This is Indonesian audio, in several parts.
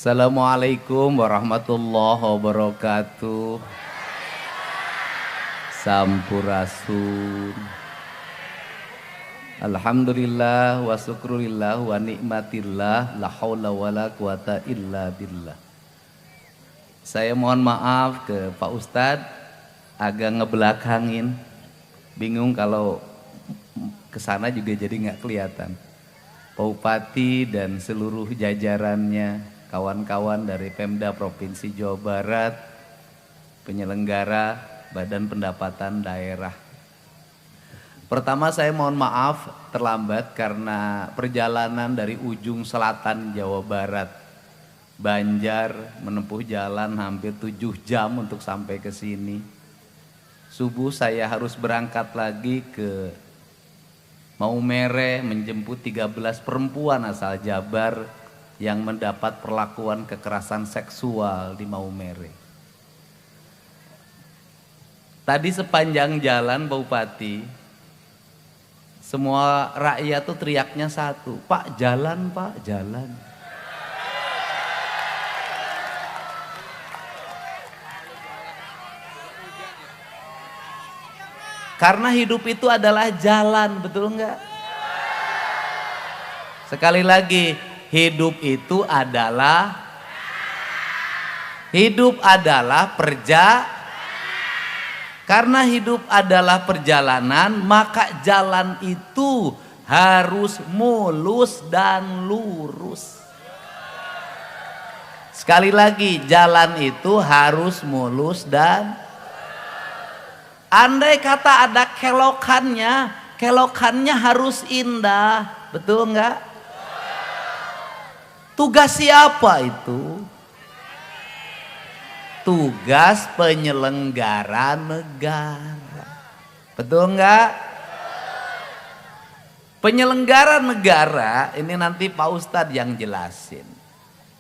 Assalamualaikum warahmatullahi wabarakatuh. Sampurasun. Alhamdulillah wa syukurillah wa nikmatillah la haula wala quwata illa billah. Saya mohon maaf ke Pak Ustadz agak ngebelakangin. Bingung kalau kesana juga jadi nggak kelihatan. Pak Bupati dan seluruh jajarannya, kawan-kawan dari Pemda Provinsi Jawa Barat, penyelenggara Badan Pendapatan Daerah. Pertama saya mohon maaf terlambat karena perjalanan dari ujung selatan Jawa Barat, Banjar, menempuh jalan hampir 7 jam untuk sampai ke sini. Subuh saya harus berangkat lagi ke Maumere menjemput 13 perempuan asal Jabar yang mendapat perlakuan kekerasan seksual di Maumere. Tadi sepanjang jalan Pak Bupati, semua rakyat tuh teriaknya satu, Pak jalan, Pak jalan. Karena hidup itu adalah jalan, betul enggak? Sekali lagi, hidup adalah karena hidup adalah perjalanan, maka jalan itu harus mulus dan lurus. Sekali lagi, jalan itu harus mulus dan andai kata ada kelokannya harus indah, betul enggak? Tugas siapa itu? Tugas penyelenggara negara, betul enggak? Penyelenggara negara ini nanti Pak Ustadz yang jelasin.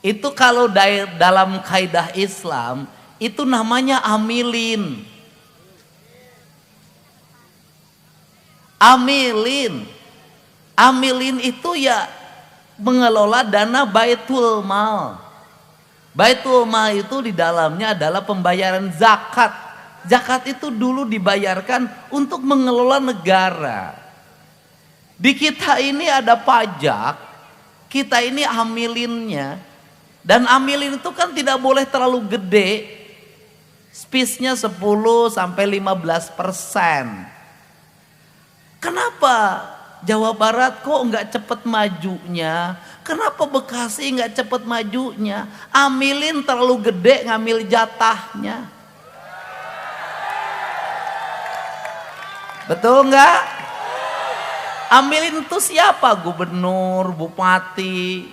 Itu kalau dalam kaidah Islam itu namanya amilin. Amilin itu ya mengelola dana Baitul Mal. Baitul Mal itu di dalamnya adalah pembayaran zakat. Zakat itu dulu dibayarkan untuk mengelola negara. Di kita ini ada pajak, kita ini amilinnya. Dan amilin itu kan tidak boleh terlalu gede. Space-nya 10 sampai 15%. Kenapa Jawa Barat kok nggak cepet majunya? Kenapa Bekasi nggak cepet majunya? Amilin terlalu gede ngambil jatahnya. Betul nggak? Amilin itu siapa? Gubernur, bupati,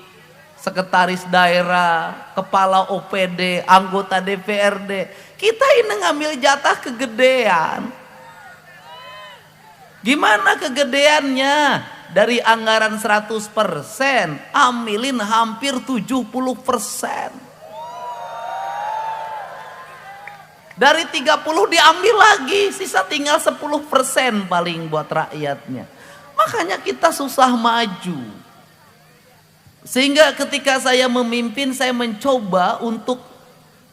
sekretaris daerah, kepala OPD, anggota DPRD. Kita ini ngambil jatah kegedean. Gimana kegedeannya? Dari anggaran 100%, amilin hampir 70%. Dari 30 diambil lagi, sisa tinggal 10% paling buat rakyatnya. Makanya kita susah maju. Sehingga ketika saya memimpin, saya mencoba untuk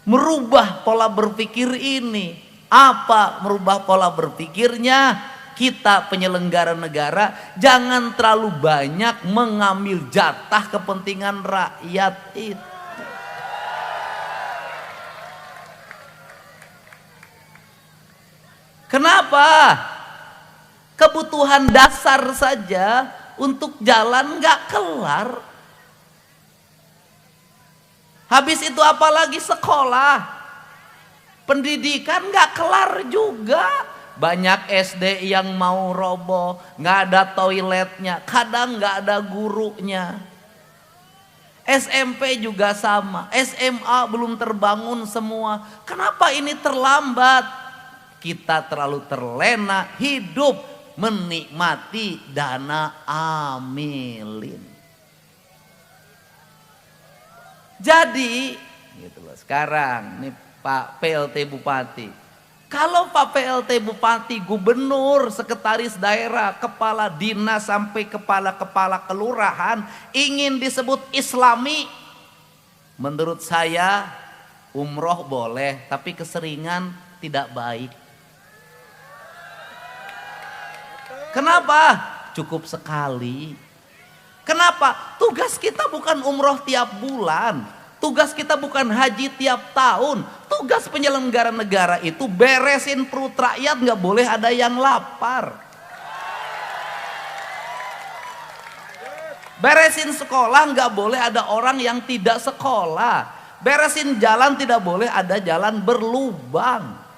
merubah pola berpikir ini. Apa merubah pola berpikirnya? Kita penyelenggara negara jangan terlalu banyak mengambil jatah kepentingan rakyat itu. Kenapa? Kebutuhan dasar saja untuk jalan nggak kelar. Habis itu apalagi sekolah, pendidikan nggak kelar juga. Banyak SD yang mau roboh, nggak ada toiletnya, kadang nggak ada gurunya. SMP juga sama, SMA belum terbangun semua. Kenapa ini terlambat? Kita terlalu terlena hidup menikmati dana amilin. Jadi, gitu loh. Sekarang nih Pak PLT Bupati. Kalau Pak PLT Bupati, Gubernur, Sekretaris Daerah, Kepala Dinas sampai Kepala kelurahan ingin disebut Islami, Menurut saya umroh boleh, tapi keseringan tidak baik. Kenapa? Cukup sekali. Kenapa? Tugas kita bukan umroh tiap bulan. Tugas kita bukan haji tiap tahun. Tugas penyelenggara negara itu beresin perut rakyat, nggak boleh ada yang lapar. Beresin sekolah, nggak boleh ada orang yang tidak sekolah. Beresin jalan, tidak boleh ada jalan berlubang.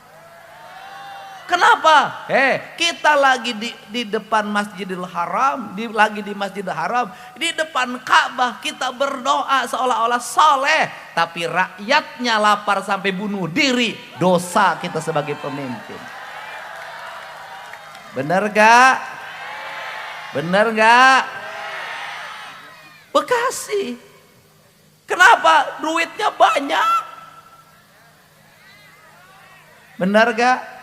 Kenapa? Kita lagi di depan Masjidil Haram, lagi di Masjidil Haram, di depan Ka'bah kita berdoa seolah-olah soleh, tapi rakyatnya lapar sampai bunuh diri. Dosa kita sebagai pemimpin. Benar gak? Benar gak? Bekasi. Kenapa? Duitnya banyak. Benar gak?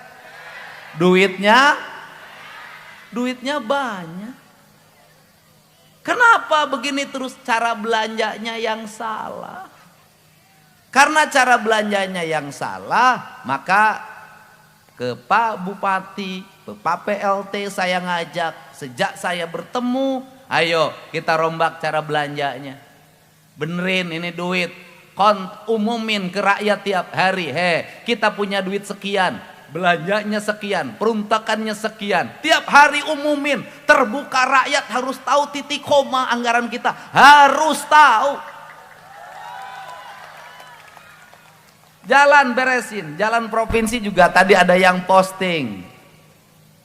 Duitnya banyak. Kenapa begini terus cara belanjanya yang salah? Karena cara belanjanya yang salah, maka ke Pak Bupati, ke Pak PLT saya ngajak, sejak saya bertemu, ayo kita rombak cara belanjanya. Benerin ini duit, umumin ke rakyat tiap hari. Kita punya duit sekian, belanjanya sekian, peruntukannya sekian. Tiap hari umumin, terbuka, rakyat harus tahu titik koma anggaran kita, harus tahu. Jalan beresin, jalan provinsi juga tadi ada yang posting.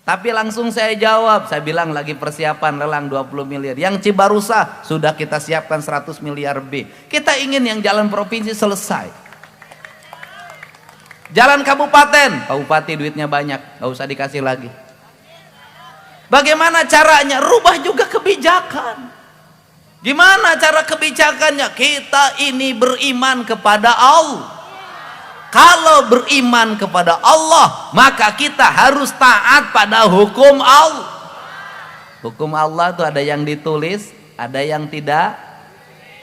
Tapi langsung saya jawab, saya bilang lagi persiapan lelang 20 miliar. Yang Cibarusah sudah kita siapkan 100 miliar B. Kita ingin yang jalan provinsi selesai. Jalan kabupaten, Pak Bupati duitnya banyak, gak usah dikasih lagi. Bagaimana caranya? Rubah juga kebijakan. Gimana cara kebijakannya? Kita ini beriman kepada Allah. Kalau beriman kepada Allah, maka kita harus taat pada hukum Allah. Hukum Allah itu ada yang ditulis, ada yang tidak.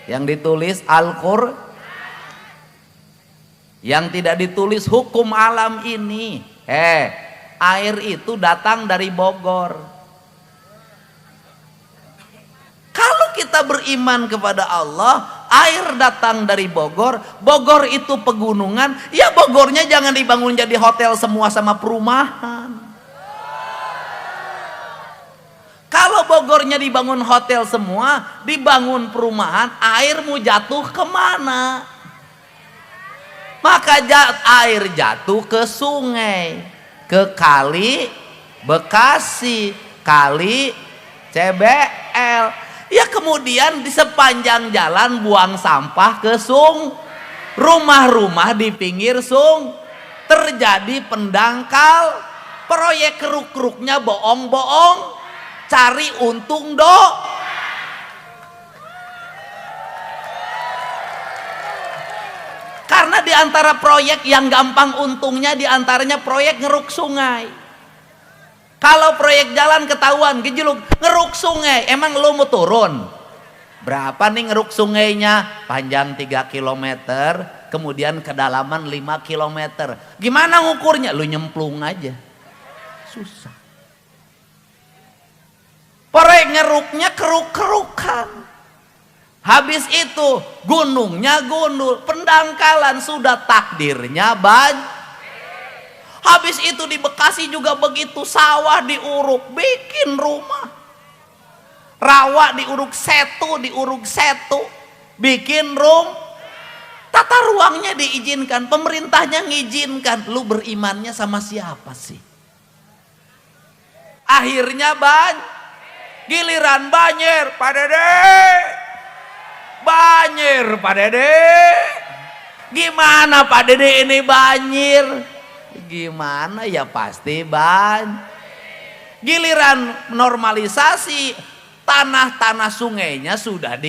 Yang ditulis Al-Qur'an, yang tidak ditulis hukum alam ini. Air itu datang dari Bogor. Kalau kita beriman kepada Allah, air datang dari Bogor. Bogor itu pegunungan, ya Bogornya jangan dibangun jadi hotel semua sama perumahan. Kalau Bogornya dibangun hotel semua, dibangun perumahan, air mau jatuh kemana? Maka air jatuh ke sungai, ke kali Bekasi, kali CBL. Ya kemudian di sepanjang jalan buang sampah ke rumah-rumah di pinggir terjadi pendangkal. Proyek keruk-keruknya bohong-bohong, cari untung Karena di antara proyek yang gampang untungnya di antaranya proyek ngeruk sungai. Kalau proyek jalan ketahuan gejolak ngeruk sungai, emang lo mau turun? Berapa nih ngeruk sungainya? Panjang 3 km, kemudian kedalaman 5 km. Gimana ngukurnya? Lu nyemplung aja. Susah. Proyek ngeruknya keruk-kerukan. Habis itu gunungnya gundul, pendangkalan, sudah takdirnya banyak. Habis itu di Bekasi juga begitu, sawah diuruk, bikin rumah. Rawa diuruk setu, bikin tata ruangnya diizinkan, pemerintahnya ngizinkan. Lu berimannya sama siapa sih? Akhirnya giliran banjir, Pak Dede. Banjir, Pak Dede. Gimana Pak Dede ini banjir? Gimana ya pasti giliran normalisasi, tanah-tanah sungainya sudah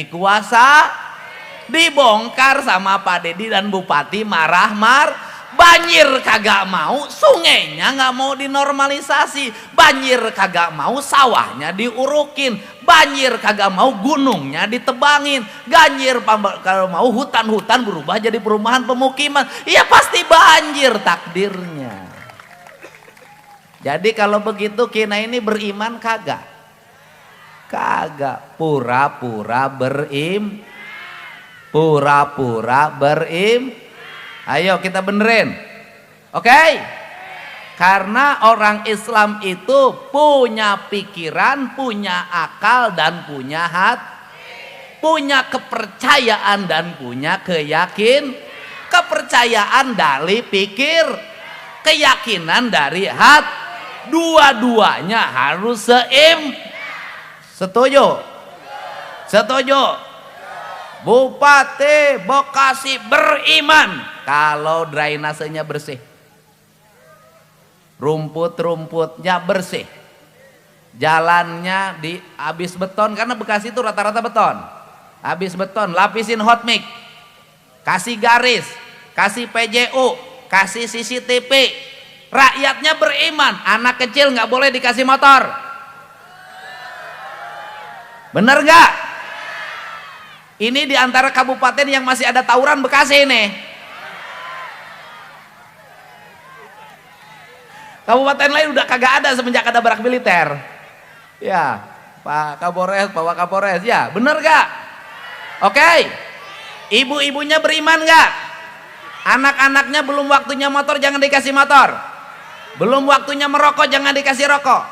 dibongkar sama Pak Dedi dan Bupati marah-marah. Banjir kagak mau, sungainya nggak mau dinormalisasi. Banjir kagak mau, sawahnya diurukin. Banjir kagak mau, gunungnya ditebangin. Banjir kalau mau, hutan-hutan berubah jadi perumahan pemukiman. Ya pasti banjir takdirnya. Jadi kalau begitu kita ini beriman kagak? Kagak, pura-pura berim. Ayo kita benerin. Oke? Karena orang Islam itu punya pikiran, punya akal dan punya hati. Punya kepercayaan dan punya kepercayaan dari pikir, keyakinan dari hati. Dua-duanya harus setuju? Bupati Bekasi beriman kalau drainasenya bersih, rumput-rumputnya bersih, jalannya habis beton, karena Bekasi itu rata-rata beton, habis beton, lapisin hot mix, kasih garis, kasih PJU, kasih CCTV, rakyatnya beriman. Anak kecil nggak boleh dikasih motor, bener nggak? Ini diantara kabupaten yang masih ada tawuran Bekasi nih. Kabupaten lain udah kagak ada semenjak ada barak militer. Ya, Pak Kapolres, Pak Wakapolres, ya bener gak? Oke. Ibu-ibunya beriman gak? Anak-anaknya belum waktunya motor, jangan dikasih motor. Belum waktunya merokok, jangan dikasih rokok.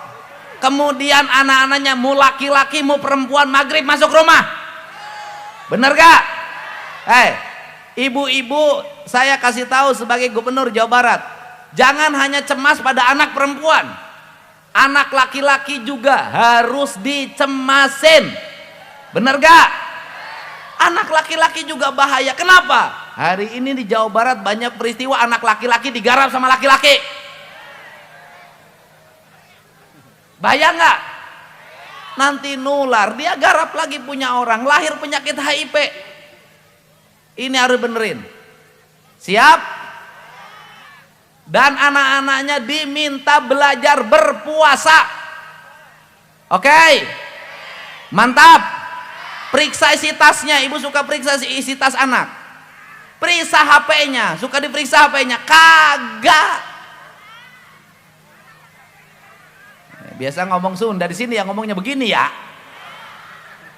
Kemudian anak-anaknya mau laki-laki mau perempuan, maghrib masuk rumah. Bener gak? Ibu-ibu, saya kasih tahu sebagai gubernur Jawa Barat, jangan hanya cemas pada anak perempuan, anak laki-laki juga harus dicemasin. Bener gak? Anak laki-laki juga bahaya. Kenapa? Hari ini di Jawa Barat banyak peristiwa anak laki-laki digarap sama laki-laki. Bahaya nggak? Nanti nular, dia garap lagi punya orang, lahir penyakit HIV. Ini harus benerin. Siap? Dan anak-anaknya diminta belajar berpuasa. Oke? Mantap. Periksa isi tasnya, ibu suka periksa isi tas anak. Periksa HP-nya, suka diperiksa HP-nya? Kagak. Biasa ngomong Sunda, di sini yang ngomongnya begini ya.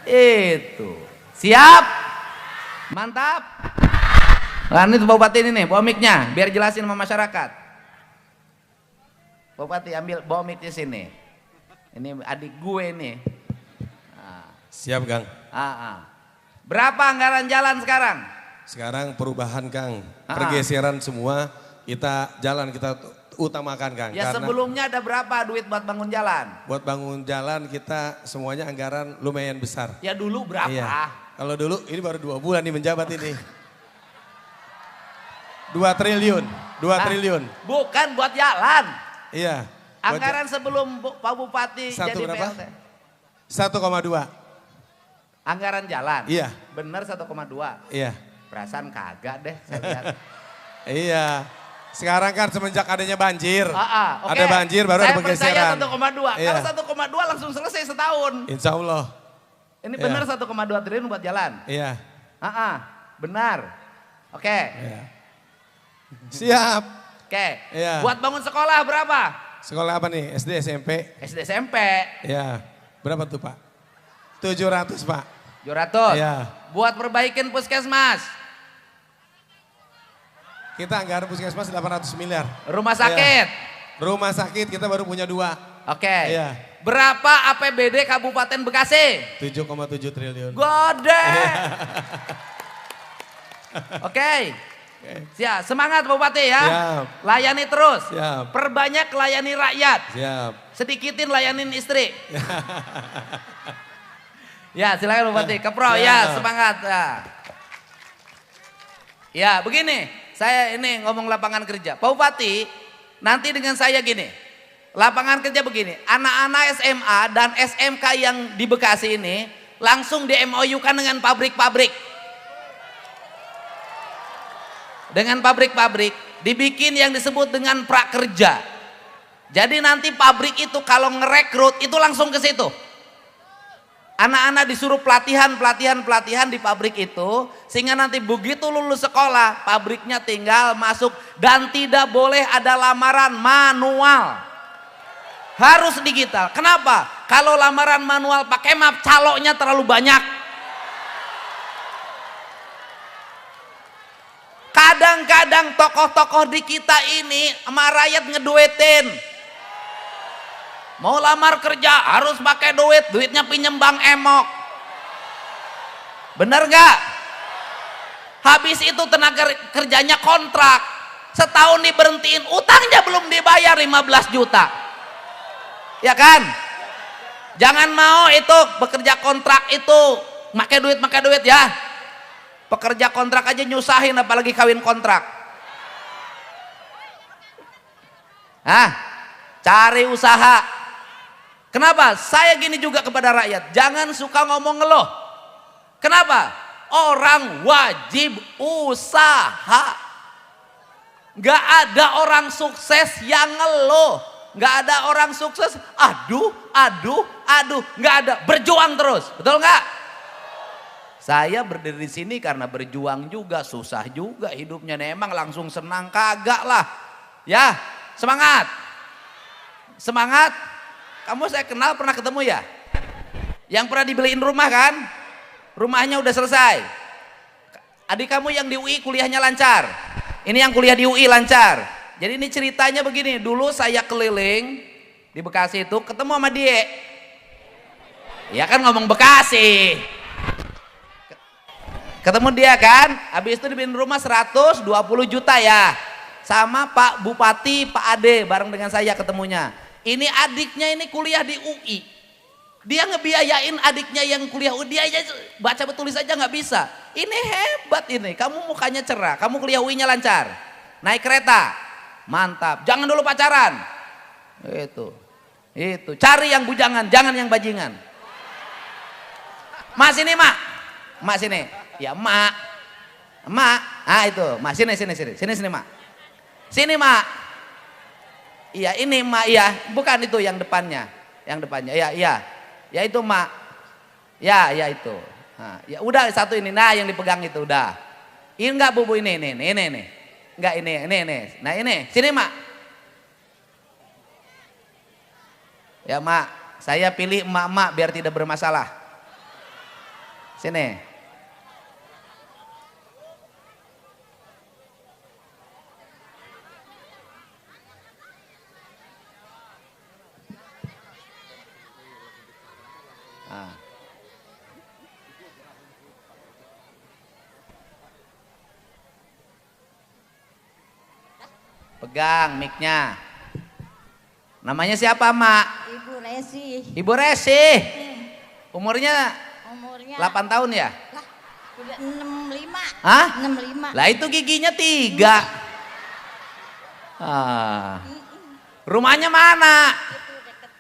Itu. Siap? Mantap. Nah, ini Pak Bupati ini nih, bawa mic-nya biar jelasin sama masyarakat. Pak Bupati ambil bawa mic-nya sini. Ini adik gue nih. Nah. Siap, Kang. Berapa anggaran jalan sekarang? Sekarang perubahan, Kang. Pergeseran semua, kita jalan kita utamakan, Kang. Ya, karena sebelumnya ada berapa duit buat bangun jalan? Buat bangun jalan kita semuanya anggaran lumayan besar. Ya dulu berapa? Iya. Kalau dulu ini baru 2 bulan nih menjabat ini. 2 triliun. Bukan buat jalan. Iya. Anggaran sebelum Pak Bupati jadi berapa? PLT. 1,2. Anggaran jalan? Iya. Bener 1,2? Iya. Perasaan kagak deh saya lihat. Iya. Sekarang kan semenjak adanya banjir. Okay. Ada banjir baru ada pergeseran. Saya percaya 1,2. Iya. Kalau 1,2 langsung selesai setahun. Insya Allah. Ini benar 1,2 triliun buat jalan? Iya. Benar. Oke. Iya. Siap. Oke. Iya. Buat bangun sekolah berapa? Sekolah apa nih? SD, SMP? SD, SMP. Iya. Berapa tuh, Pak? 700, Pak. 700? Iya. Buat perbaikin puskesmas? Kita anggaran puskesmas 800 miliar. Rumah sakit? Iya. Rumah sakit kita baru punya 2. Oke. Iya. Berapa APBD Kabupaten Bekasi? 7,7 triliun. Gede. Oke. Siap, semangat Bupati ya. Siap. Layani terus. Siap. Perbanyak layani rakyat. Siap. Sedikitin layanin istri. Ya, silakan Bupati. Kepro Siap. ya, semangat. Ya, begini. Saya ini ngomong lapangan kerja. Pak Bupati, nanti dengan saya gini. Lapangan kerja begini. Anak-anak SMA dan SMK yang di Bekasi ini langsung di MOU-kan dengan pabrik-pabrik. dengan pabrik-pabrik, dibikin yang disebut dengan prakerja. Jadi nanti pabrik itu kalau ngerekrut itu langsung ke situ. Anak-anak disuruh pelatihan di pabrik itu, sehingga nanti begitu lulus sekolah, pabriknya tinggal masuk dan tidak boleh ada lamaran manual. Harus digital. Kenapa? Kalau lamaran manual pakai map, caloknya terlalu banyak. Kadang-kadang tokoh-tokoh di kita ini sama rakyat ngeduetin. Mau lamar kerja harus pakai duit, duitnya pinjem Bang Emok. Bener gak? Habis itu tenaga kerjanya kontrak, setahun diberhentiin, utangnya belum dibayar 15 juta. Ya kan? Jangan mau itu bekerja kontrak itu pakai duit ya. Pekerja kontrak aja nyusahin, apalagi kawin kontrak. Cari usaha. Kenapa? Saya gini juga kepada rakyat, jangan suka ngomong ngeluh. Kenapa? Orang wajib usaha. Gak ada orang sukses yang ngeluh. Gak ada orang sukses aduh. Gak ada, berjuang terus. Betul gak? Saya berdiri di sini karena berjuang juga, susah juga hidupnya. Emang langsung senang kagak lah. Ya, semangat. Semangat. Kamu saya kenal, pernah ketemu ya? Yang pernah dibeliin rumah kan? Rumahnya udah selesai. Adik kamu yang di UI kuliahnya lancar. Ini yang kuliah di UI lancar. Jadi ini ceritanya begini, dulu saya keliling di Bekasi itu ketemu sama dia. Ya kan ngomong Bekasi. Ketemu dia kan, habis itu dibeliin rumah 120 juta ya. Sama Pak Bupati, Pak Ade bareng dengan saya ketemunya. Ini adiknya ini kuliah di UI. Dia ngebiayain adiknya yang kuliah UI, dia aja baca tulis aja nggak bisa. Ini hebat ini, kamu mukanya cerah, kamu kuliah UI-nya lancar. Naik kereta, mantap. Jangan dulu pacaran. Itu. Cari yang bujangan, jangan yang bajingan. Mak sini mak, mak sini. Ya mak, itu, mak sini mak. Sini mak. Iya ini mak, iya bukan itu yang depannya, iya ya itu mak, ya itu. Nah, ya udah satu ini, nah yang dipegang itu udah. Ini enggak bu ini, enggak ini, nah ini sini mak. Ya mak, saya pilih emak biar tidak bermasalah. Sini. Pegang mic-nya. Namanya siapa, Mak? Ibu Resi. Ibu Resi. Umurnya 8 tahun ya? Lah, udah 65. Hah? 65. Lah itu giginya 3. Rumahnya mana? Itu deket.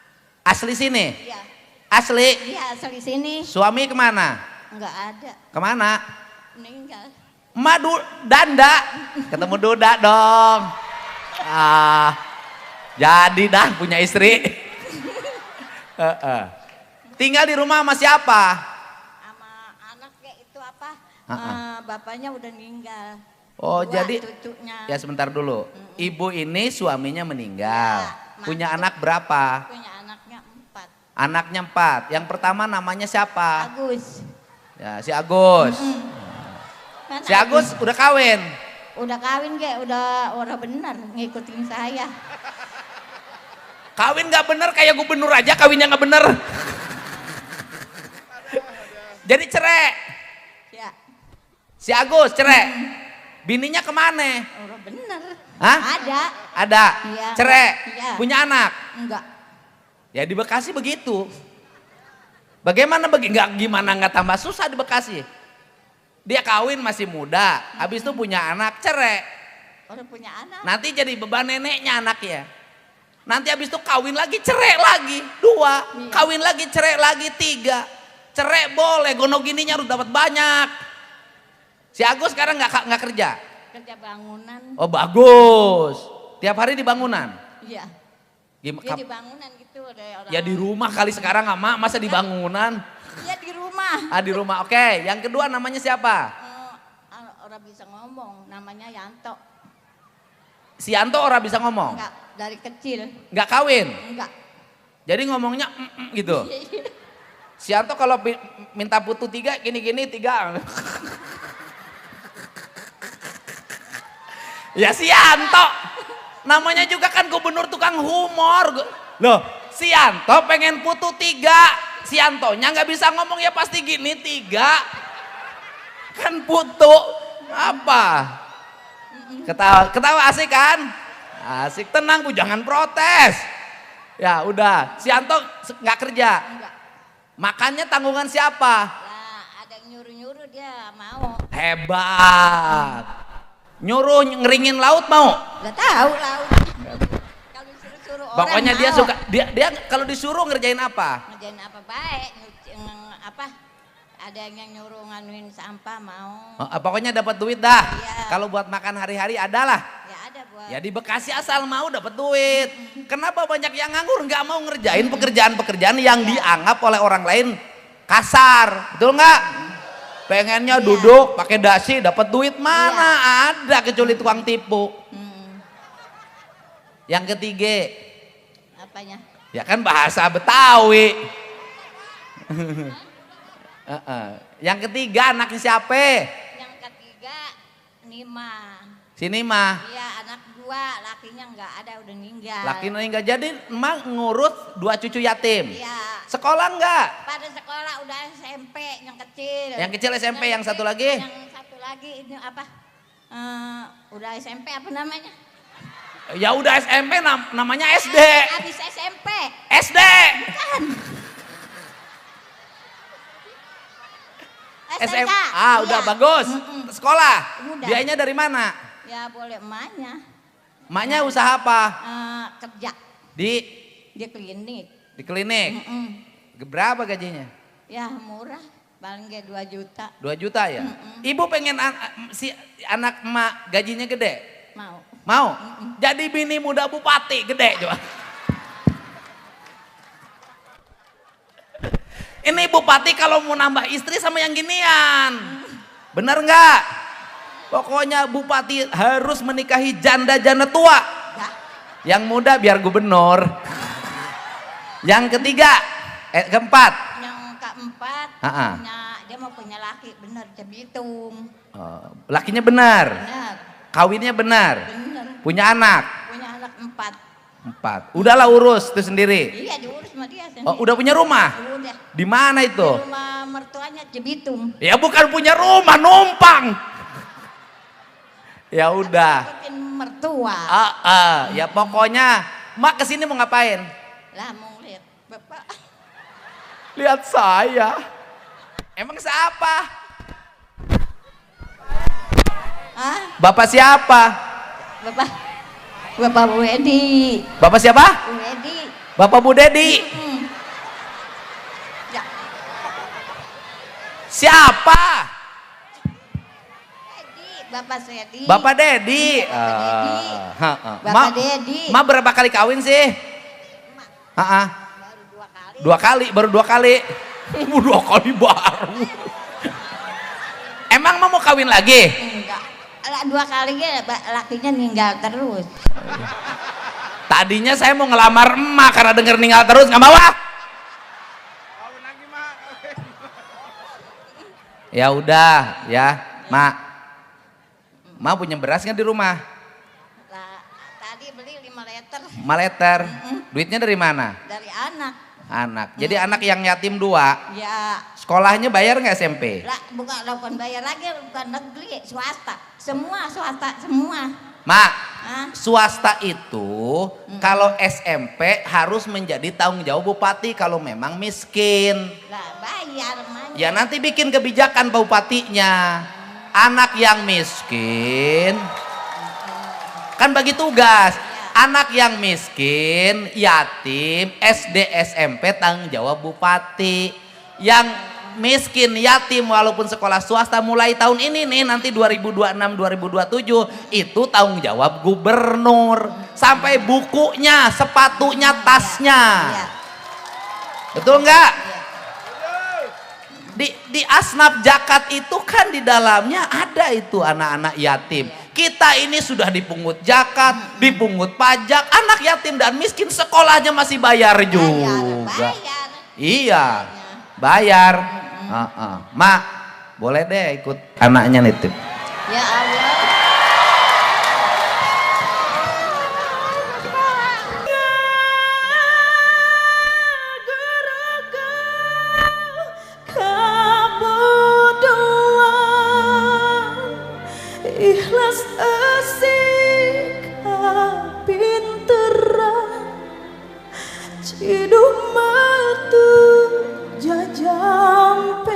Asli sini? Iya. Asli? Iya, asli sini. Suami kemana? Enggak ada. Kemana? Meninggal. Emak Danda. Ketemu Duda dong. Jadi dah punya istri. Tinggal di rumah sama siapa? Sama anaknya itu apa? Bapaknya udah meninggal. Oh, Dua jadi cucunya. ya sebentar dulu. Ibu ini suaminya meninggal. Ya, punya anak berapa? Punya anaknya 4. Anaknya 4. Yang pertama namanya siapa? Agus. Ya, si Agus. Kan Si Agus udah kawin. Udah kawin udah benar ngikutin saya. Kawin nggak bener kayak gubernur aja kawinnya nggak bener. Jadi cerai. Ya. Si Agus cerai. Bininya kemana? Udah bener. Hah? Ada. Iya. Cerai. Iya. Punya anak. Enggak. Ya di Bekasi begitu. Bagaimana nggak tambah susah di Bekasi. Dia kawin masih muda, habis itu punya anak, cerai. Udah punya anak. Nanti jadi beban neneknya anaknya. Nanti habis itu kawin lagi, cerai lagi, 2. Iya. Kawin lagi, cerai lagi, 3. Cerai boleh, gonogininya harus dapat banyak. Si Agus sekarang nggak kerja. kerja bangunan. Oh bagus. Tiap hari di bangunan? Iya. Dia Gimana? di bangunan gitu. Ada orang. Ya di rumah kali sekarang Mak, masa di bangunan? Iya di rumah. Ah di rumah, oke. Yang kedua namanya siapa? Orang bisa ngomong, namanya Yanto. Si Yanto orang bisa ngomong? Enggak, dari kecil. Nggak kawin? Enggak. Jadi ngomongnya gitu? Si Yanto kalau minta putu 3, gini-gini 3. Ya si Yanto, namanya juga kan gubernur tukang humor. Loh, si Yanto pengen putu 3. Si Yantonya nggak bisa ngomong ya pasti gini 3. Kan putu, apa? Ketawa asik kan? Asik, tenang Bu, jangan protes. Ya udah, si Yanto nggak kerja. Enggak. Makannya tanggungan siapa? Nah, ada yang nyuruh-nyuruh dia mau. Hebat. Nyuruh ngeringin laut mau? Enggak tahu laut. Kalau disuruh-suruh orang Pokoknya dia mau. suka dia kalau disuruh ngerjain apa? Ngerjain apa baik, apa? Ada yang nyuruh nganuin sampah mau. Pokoknya dapat duit dah. Iya. Kalau buat makan hari-hari adalah. Ya ada buat. Ya di Bekasi asal mau dapat duit. Kenapa banyak yang nganggur nggak mau ngerjain pekerjaan-pekerjaan yang dianggap oleh orang lain kasar, betul nggak? Pengennya duduk pakai dasi dapat duit mana ada kecuali tukang tipu. Yang ketiga, Apanya? ya kan bahasa Betawi. Yang ketiga anaknya siapa? Yang ketiga Nima. Sini mah. Iya anak 2, lakinya nggak ada udah meninggal. Laki meninggal jadi emang ngurus 2 cucu yatim. Iya. Sekolah enggak? Pada sekolah udah SMP yang kecil. Yang kecil SMP, yang satu lagi? Yang satu lagi ini apa? Udah SMP apa namanya? Ya udah SMP namanya SD. Habis SMP. SD. SMK. Udah Iya. bagus. Sekolah. Udah. Biayanya dari mana? Ya boleh emaknya. Emaknya usaha apa? Kerja Di di klinik. klinik. Berapa gajinya? Ya murah, paling gak 2 juta. 2 juta ya? Ibu pengen si anak emak gajinya gede? Mau. Mau? Jadi bini muda bupati gede coba. Ini bupati kalau mau nambah istri sama yang ginian. Bener nggak? Pokoknya bupati harus menikahi janda-janda tua. Enggak. Yang muda biar gubernur. Yang ketiga, keempat. Yang keempat, dia mau punya laki, bener, Cebitung. Lakinya benar. Bener, Kawinnya benar. bener. Punya anak. Punya anak 4. 4. Udahlah urus itu sendiri. Iya diurus sama dia sendiri. Oh, udah punya rumah? Udah. Di mana itu? Di rumah mertuanya Cebitung. Ya bukan punya rumah, numpang. Ya udah. Bikin mertua. Ya pokoknya mak kesini mau ngapain? Lah mau lihat bapak. Lihat saya. Emang siapa? Ah, Bapak siapa? Bapak Bu Edi. Bapak siapa? Bu Edi. Bapak Bu Dedi. Ya, Siapa? Edi, Bapak Sedi. Bapak Dedi. Bapak Dedi. Ma berapa kali kawin sih? Baru 2 kali. Baru 2 kali. 2 kali baru. Emang mau kawin lagi? Enggak. Lah 2 kali lakinya ninggal terus. Tadinya saya mau ngelamar emak karena denger ninggal terus nggak mau ah. Ya udah ya, Mak. Mak punya beras nggak di rumah? Lah tadi beli 5 liter 5 liter. Duitnya dari mana? dari anak. Anak. Jadi anak yang yatim 2. Ya, Sekolahnya bayar nggak SMP? lah bukan bayar lagi, bukan negeri, swasta. Semua swasta semua. Mak, Hah? swasta itu kalau SMP harus menjadi tanggung jawab bupati kalau memang miskin. Lah bayar mana? Ya nanti bikin kebijakan bupatinya. Anak yang miskin kan bagi tugas. Anak yang miskin, yatim, SD, SMP tanggung jawab bupati. Yang miskin, yatim walaupun sekolah swasta mulai tahun ini nih nanti 2026 2027 itu tanggung jawab gubernur sampai bukunya, sepatunya, tasnya. Iya. Betul nggak? Di asnaf zakat itu kan di dalamnya ada itu anak-anak yatim. Kita ini sudah dipungut zakat, dipungut pajak, anak yatim dan miskin sekolahnya masih bayar juga. Bayar. Iya, bayar. Mak, boleh deh ikut anaknya nitip. Ya Allah. Ikhlas asik pinteran ciduk metu jajampean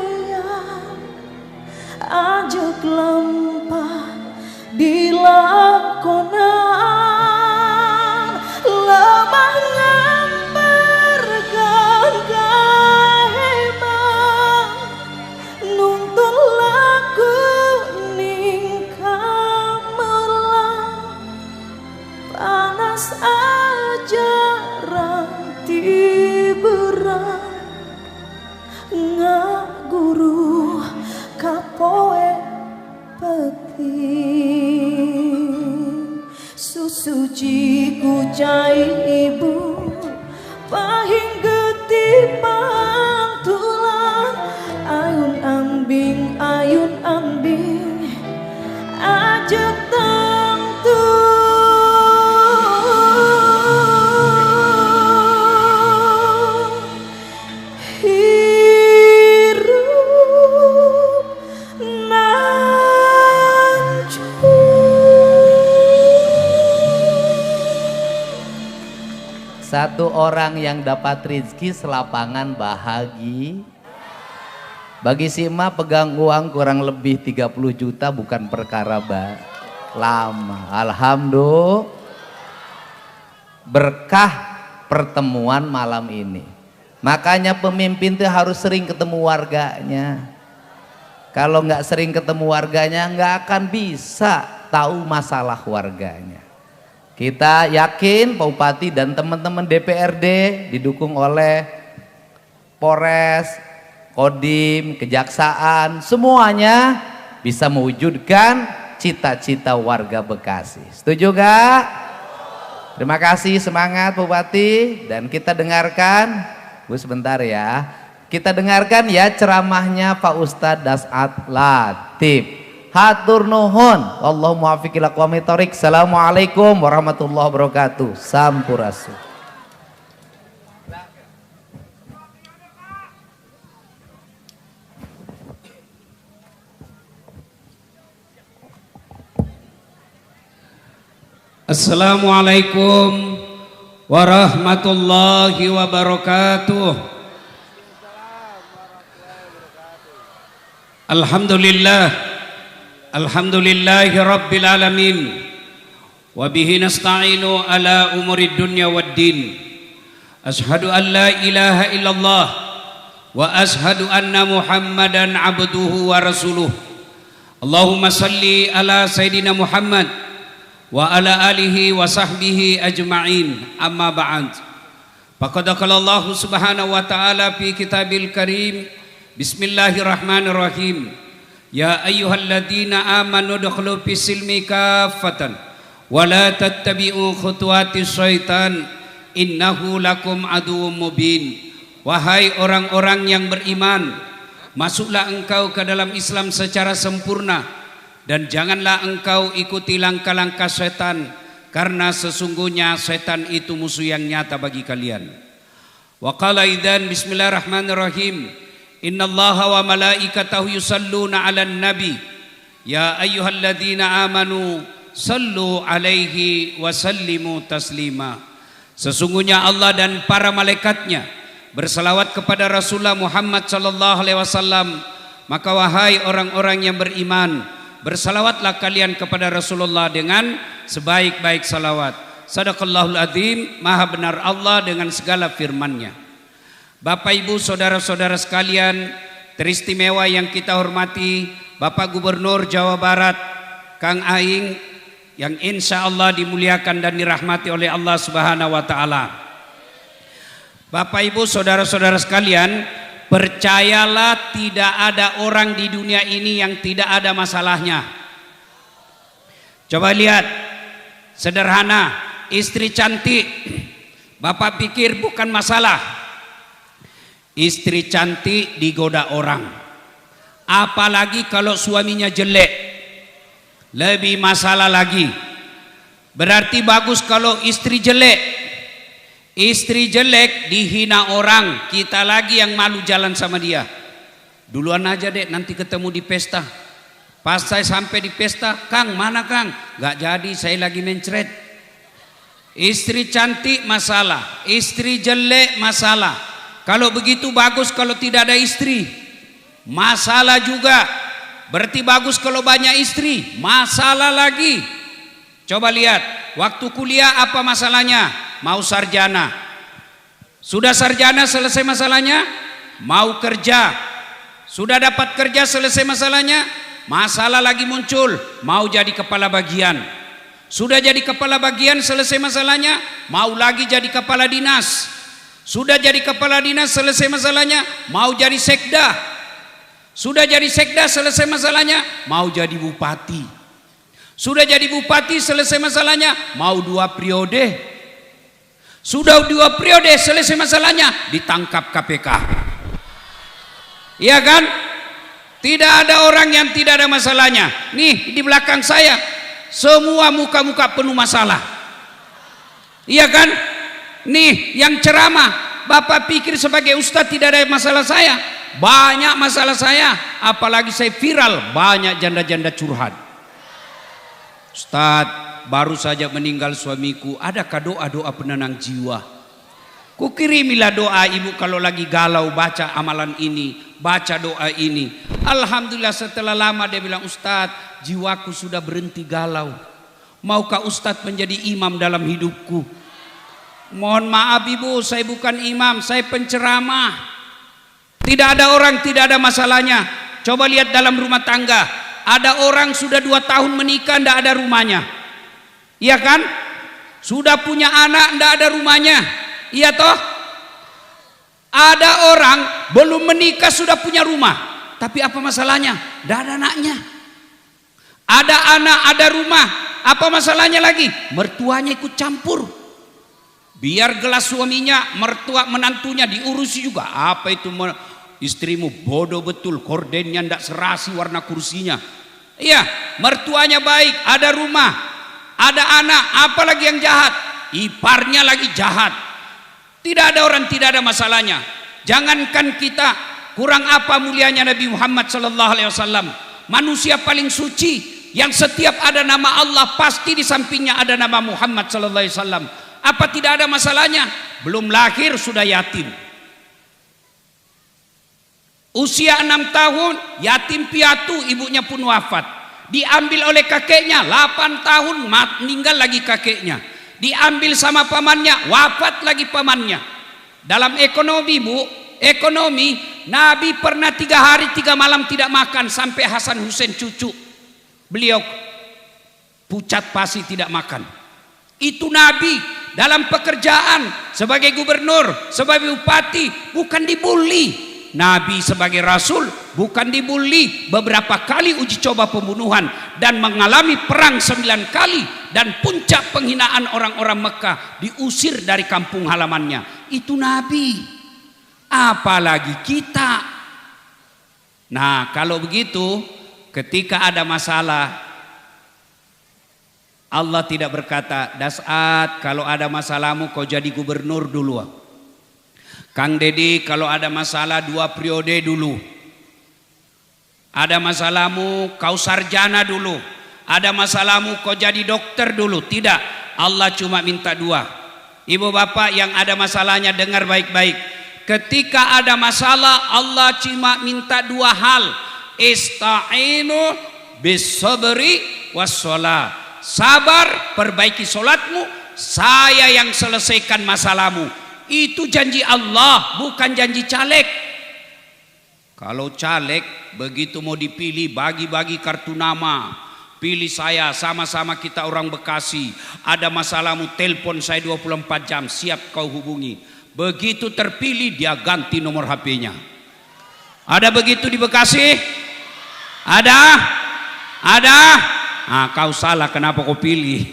ajak lempah dilakonan lemah ngamper gagaheman nuntun laku panas aja ranti berang ngaguru kapoe penting susu ciku cai ibu pahing getipang tulang ayun ambing ajak tentu Satu orang yang dapat rezeki selapangan bahagia. Bagi si emak pegang uang kurang lebih 30 juta bukan perkara lama. Alhamdulillah. Berkah pertemuan malam ini. Makanya pemimpin tuh harus sering ketemu warganya. Kalau nggak sering ketemu warganya nggak akan bisa tahu masalah warganya. Kita yakin Pak Bupati dan teman-teman DPRD didukung oleh Polres, Kodim, Kejaksaan, semuanya bisa mewujudkan cita-cita warga Bekasi. Setuju gak? Terima kasih, semangat Pak Bupati. Dan kita dengarkan, Bu sebentar ya, kita dengarkan ya ceramahnya Pak Ustadz Dasat Latif. Hatur nuhun, Allahumma muwaffiq ila aqwamit thoriq. Assalamualaikum warahmatullahi wabarakatuh. Sampurasun. Assalamualaikum warahmatullahi wabarakatuh. Alhamdulillahi rabbil alamin. Wa bihi nasta'inu ala umurid dunya waddin. Ashhadu an la ilaha illallah wa ashhadu anna Muhammadan abduhu wa rasuluh. Allahumma salli ala Sayyidina Muhammad wa ala alihi wa sahbihi ajma'in. Amma ba'd. Faqad qala Allah subhanahu wa ta'ala fi kitabil karim. Bismillahirrahmanirrahim. Ya ayyuhalladzina amanu dukhulu fis silmi kaffatan wa la tattabi'u khutuwatis syaitan innahu lakum aduwwum mubin. Wahai orang-orang yang beriman, masuklah engkau ke dalam Islam secara sempurna dan janganlah engkau ikuti langkah-langkah setan, karena sesungguhnya setan itu musuh yang nyata bagi kalian. Wa qala idzan bismillahirrahmanirrahim. Innallaha wa malaikatahu yusalluna 'alan nabi ya ayyuhalladzina amanu sallu 'alaihi wa sallimu taslima. Sesungguhnya Allah dan para malaikatnya berselawat kepada Rasulullah Muhammad sallallahu alaihi wasallam, maka wahai orang-orang yang beriman, bersalawatlah kalian kepada Rasulullah dengan sebaik-baik salawat. Sadaqallahul adzim, maha benar Allah dengan segala firman-Nya. Bapak Ibu saudara-saudara sekalian, teristimewa yang kita hormati Bapak Gubernur Jawa Barat Kang Aing yang insya Allah dimuliakan dan dirahmati oleh Allah Subhanahu wa Ta'ala. Bapak Ibu saudara-saudara sekalian, percayalah tidak ada orang di dunia ini yang tidak ada masalahnya. Coba lihat, sederhana, istri cantik, Bapak pikir bukan masalah. Istri cantik digoda orang, apalagi kalau suaminya jelek, lebih masalah lagi. Berarti bagus kalau istri jelek. Istri jelek dihina orang, kita lagi yang malu jalan sama dia. Duluan aja dek, nanti ketemu di pesta. Pas saya sampai di pesta, Kang mana Kang? Gak jadi, saya lagi mencret. Istri cantik masalah, istri jelek masalah. Kalau begitu bagus kalau tidak ada istri, masalah juga. Berarti bagus kalau banyak istri, masalah lagi. Coba lihat, waktu kuliah apa masalahnya? Mau sarjana. Sudah sarjana selesai masalahnya? Mau kerja. Sudah dapat kerja selesai masalahnya? Masalah lagi muncul, mau jadi kepala bagian. Sudah jadi kepala bagian selesai masalahnya? Mau lagi jadi kepala dinas. Sudah jadi kepala dinas selesai masalahnya? Mau jadi sekda. Sudah jadi sekda selesai masalahnya? Mau jadi bupati. Sudah jadi bupati selesai masalahnya? Mau 2 periode. Sudah 2 periode selesai masalahnya, ditangkap KPK. Iya kan? Tidak ada orang yang tidak ada masalahnya. Nih di belakang saya semua muka-muka penuh masalah. Iya kan? Nih yang ceramah, Bapak pikir sebagai ustadz tidak ada masalah saya? Banyak masalah saya. Apalagi saya viral, banyak janda-janda curhat. Ustadz, baru saja meninggal suamiku, adakah doa-doa penenang jiwa? Kukirimilah doa ibu kalau lagi galau, baca amalan ini, baca doa ini. Alhamdulillah setelah lama dia bilang, Ustadz, jiwaku sudah berhenti galau. Maukah Ustadz menjadi imam dalam hidupku? Mohon maaf ibu, saya bukan imam, saya penceramah. Tidak ada orang tidak ada masalahnya. Coba lihat dalam rumah tangga, ada orang sudah 2 tahun menikah tidak ada rumahnya. Iya kan? Sudah punya anak tidak ada rumahnya. Iya toh? Ada orang belum menikah sudah punya rumah, tapi apa masalahnya? Tidak ada anaknya. Ada anak, ada rumah, apa masalahnya lagi? Mertuanya ikut campur. Biar gelas suaminya, mertua menantunya diurusi juga. Apa itu istrimu bodoh betul, kordennya tidak serasi warna kursinya. Iya, mertuanya baik, ada rumah, ada anak, apalagi yang jahat? Iparnya lagi jahat. Tidak ada orang tidak ada masalahnya. Jangankan kita, kurang apa mulianya Nabi Muhammad SAW, manusia paling suci yang setiap ada nama Allah pasti di sampingnya ada nama Muhammad SAW. Apa tidak ada masalahnya? Belum lahir sudah yatim. Usia 6 tahun yatim piatu, ibunya pun wafat. Diambil oleh kakeknya, 8 tahun meninggal lagi kakeknya. Diambil sama pamannya, wafat lagi pamannya. Dalam ekonomi bu, ekonomi Nabi pernah 3 hari 3 malam tidak makan sampai Hasan Hussein cucu beliau pucat pasi tidak makan. Itu Nabi dalam pekerjaan sebagai gubernur, sebagai bupati, bukan dibully. Nabi sebagai Rasul bukan dibully. Beberapa kali uji coba pembunuhan dan mengalami perang 9 kali, dan puncak penghinaan orang-orang Mekah, diusir dari kampung halamannya. Itu Nabi, apalagi kita. Nah kalau begitu, ketika ada masalah, Allah tidak berkata, Das'at kalau ada masalahmu kau jadi gubernur dulu, Kang Dedi kalau ada masalah 2 periode dulu, ada masalahmu kau sarjana dulu, ada masalahmu kau jadi dokter dulu. Tidak, Allah cuma minta 2. Ibu bapak yang ada masalahnya dengar baik-baik. Ketika ada masalah Allah cuma minta 2 hal. Ista'inu bis-sabri was-shalah. Sabar, perbaiki solatmu, saya yang selesaikan masalahmu. Itu janji Allah, bukan janji caleg. Kalau caleg begitu mau dipilih bagi-bagi kartu nama. Pilih saya, sama-sama kita orang Bekasi. Ada masalahmu telepon saya 24 jam, siap kau hubungi. Begitu terpilih dia ganti nomor HP-nya. Ada begitu di Bekasi? Ada? Ada? Ah, kau salah, kenapa kau pilih?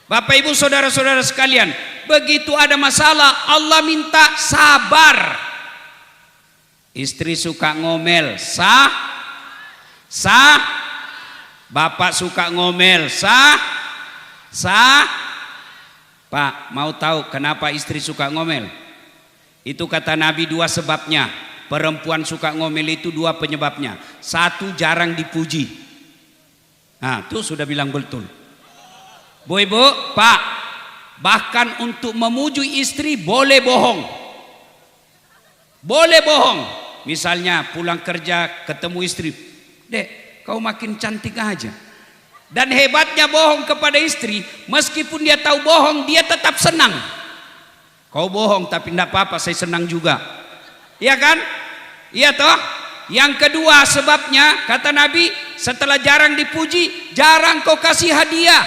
Bapak Ibu saudara-saudara sekalian, begitu ada masalah Allah minta sabar. Istri suka ngomel, sah? Sah? Bapak suka ngomel, sah? Sah? Pak, mau tahu kenapa istri suka ngomel? Itu kata Nabi 2 sebabnya. Perempuan suka ngomel itu 2 penyebabnya. 1, jarang dipuji. Nah, itu sudah bilang betul. Bu Ibu, Pak, bahkan untuk memuji istri boleh bohong. Boleh bohong. Misalnya pulang kerja ketemu istri, "Dek, kau makin cantik aja." Dan hebatnya bohong kepada istri, meskipun dia tahu bohong, dia tetap senang. Kau bohong tapi tidak apa-apa, saya senang juga. Iya kan? Iya toh? Yang kedua sebabnya, kata Nabi, setelah jarang dipuji, jarang kau kasih hadiah.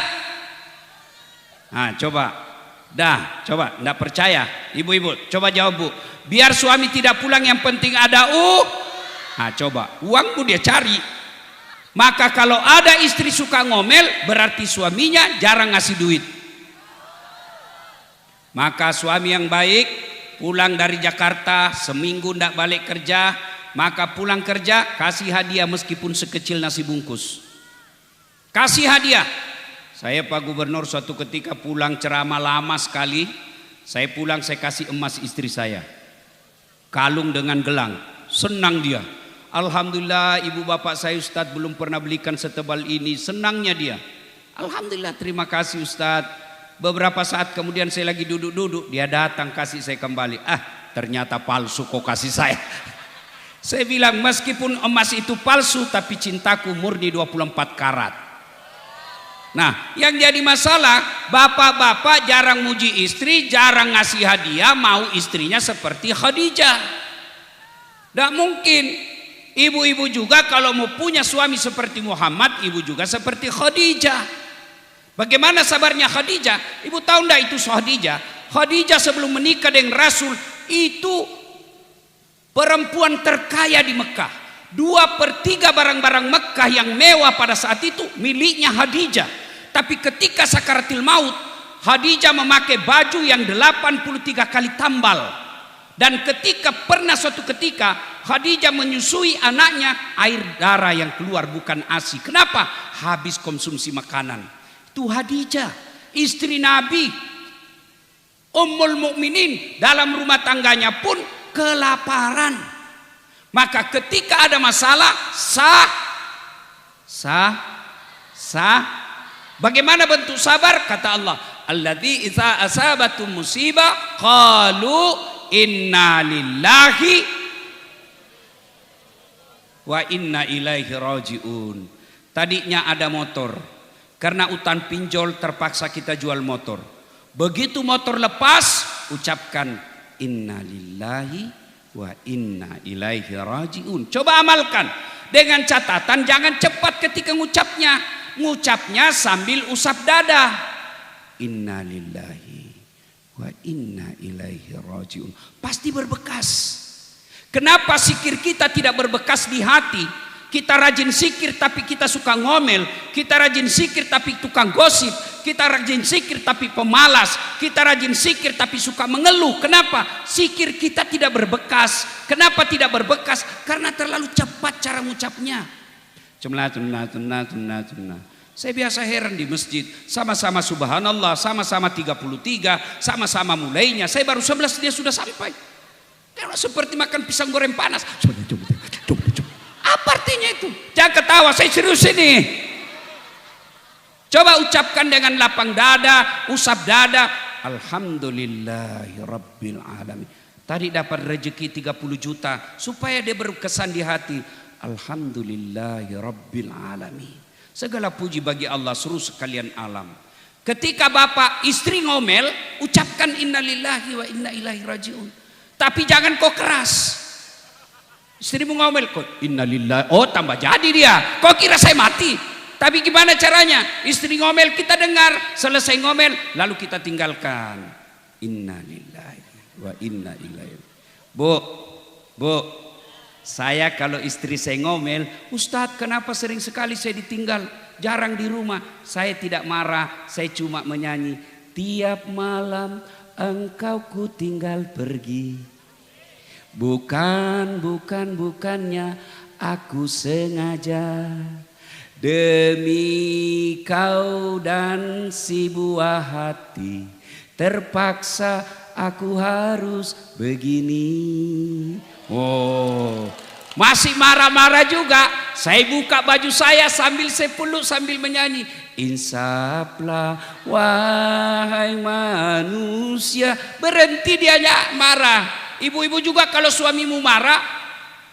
Nah, coba. Dah, coba, tidak percaya. Ibu-ibu, coba jawab Bu. Biar suami tidak pulang yang penting ada Nah, coba, uangmu dia cari. Maka kalau ada istri suka ngomel, berarti suaminya jarang ngasih duit. Maka suami yang baik pulang dari Jakarta seminggu tidak balik kerja, maka pulang kerja kasih hadiah meskipun sekecil nasi bungkus. Kasih hadiah. Saya Pak Gubernur suatu ketika pulang ceramah lama sekali, saya pulang saya kasih emas istri saya. Kalung dengan gelang, senang dia. Alhamdulillah ibu bapak saya Ustadz belum pernah belikan setebal ini, senangnya dia. Alhamdulillah, terima kasih Ustadz. Beberapa saat kemudian saya lagi duduk-duduk, dia datang kasih saya kembali. Ternyata palsu kok kasih saya. Saya bilang meskipun emas itu palsu tapi cintaku murni 24 karat. Nah, yang jadi masalah, bapak-bapak jarang muji istri, jarang ngasih hadiah, mau istrinya seperti Khadijah. Tidak mungkin. Ibu-ibu juga kalau mau punya suami seperti Muhammad, ibu juga seperti Khadijah. Bagaimana sabarnya Khadijah? Ibu tahu tidak itu Khadijah? Khadijah sebelum menikah dengan Rasul itu perempuan terkaya di Mekah. 2/3 barang-barang Mekah yang mewah pada saat itu miliknya Khadijah. Tapi ketika sakaratil maut, Khadijah memakai baju yang 83 kali tambal. Dan pernah suatu ketika Khadijah menyusui anaknya, air darah yang keluar bukan ASI. Kenapa? Habis konsumsi makanan. Itu Khadijah, istri Nabi, Ummul Mukminin, dalam rumah tangganya pun kelaparan. Maka ketika ada masalah, bagaimana bentuk sabar? Kata Allah, alladzi idza asabatum musibah qalu inna lillahi wa inna ilaihi rajiun. Tadinya ada motor, karena utang pinjol terpaksa kita jual motor. Begitu motor lepas, ucapkan inna lillahi wa inna ilaihi rajiun. Coba amalkan dengan catatan jangan cepat ketika ngucapnya sambil usap dada. Inna lillahi wa inna ilaihi rajiun. Pasti berbekas. Kenapa zikir kita tidak berbekas di hati? Kita rajin zikir tapi kita suka ngomel. Kita rajin zikir tapi tukang gosip. Kita rajin zikir tapi pemalas. Kita rajin zikir tapi suka mengeluh. Kenapa? Zikir kita tidak berbekas. Kenapa tidak berbekas? Karena terlalu cepat cara mengucapnya. Saya biasa heran di masjid, sama-sama subhanallah, sama-sama 33, sama-sama mulainya. Saya baru 11 dia sudah sampai. Karena seperti makan pisang goreng panas. Apa artinya itu? Jangan ketawa, saya serius ini. Coba ucapkan dengan lapang dada, usap dada. Alhamdulillahirabbil alamin. Tadi dapat rezeki 30 juta, supaya dia berkesan di hati. Alhamdulillahirabbil alamin. Segala puji bagi Allah seluruh sekalian alam. Ketika bapak istri ngomel, ucapkan innalillahi wa inna ilaihi rajiun. Tapi jangan kau keras. Istrimu ngomel, kok innalillahi. Oh, tambah jadi dia. Kok kira saya mati? Tapi gimana caranya? Istri ngomel, kita dengar. Selesai ngomel, lalu kita tinggalkan. Innalillahi wa inna ilaihi. Bu, saya kalau istri saya ngomel, Ustadz kenapa sering sekali saya ditinggal? Jarang di rumah. Saya tidak marah, saya cuma menyanyi. Tiap malam engkau ku tinggal pergi. Bukannya aku sengaja. Demi kau dan si buah hati, terpaksa aku harus begini. Oh, masih marah-marah juga. Saya buka baju saya sambil saya peluk sambil menyanyi. Insaflah wahai manusia. Berhenti dia marah. Ibu-ibu juga kalau suamimu marah,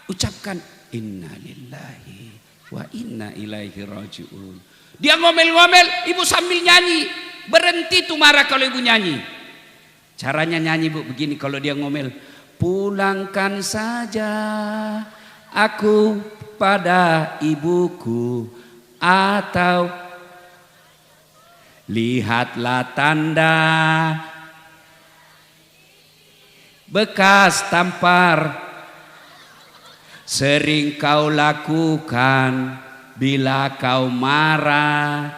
ucapkan innalillahi wa inna ilaihi raji'un. Dia ngomel-ngomel, ibu sambil nyanyi. Berhenti tuh marah kalau ibu nyanyi. Caranya nyanyi bu begini kalau dia ngomel. Pulangkan saja aku pada ibuku, atau lihatlah tanda bekas tampar sering kau lakukan bila kau marah.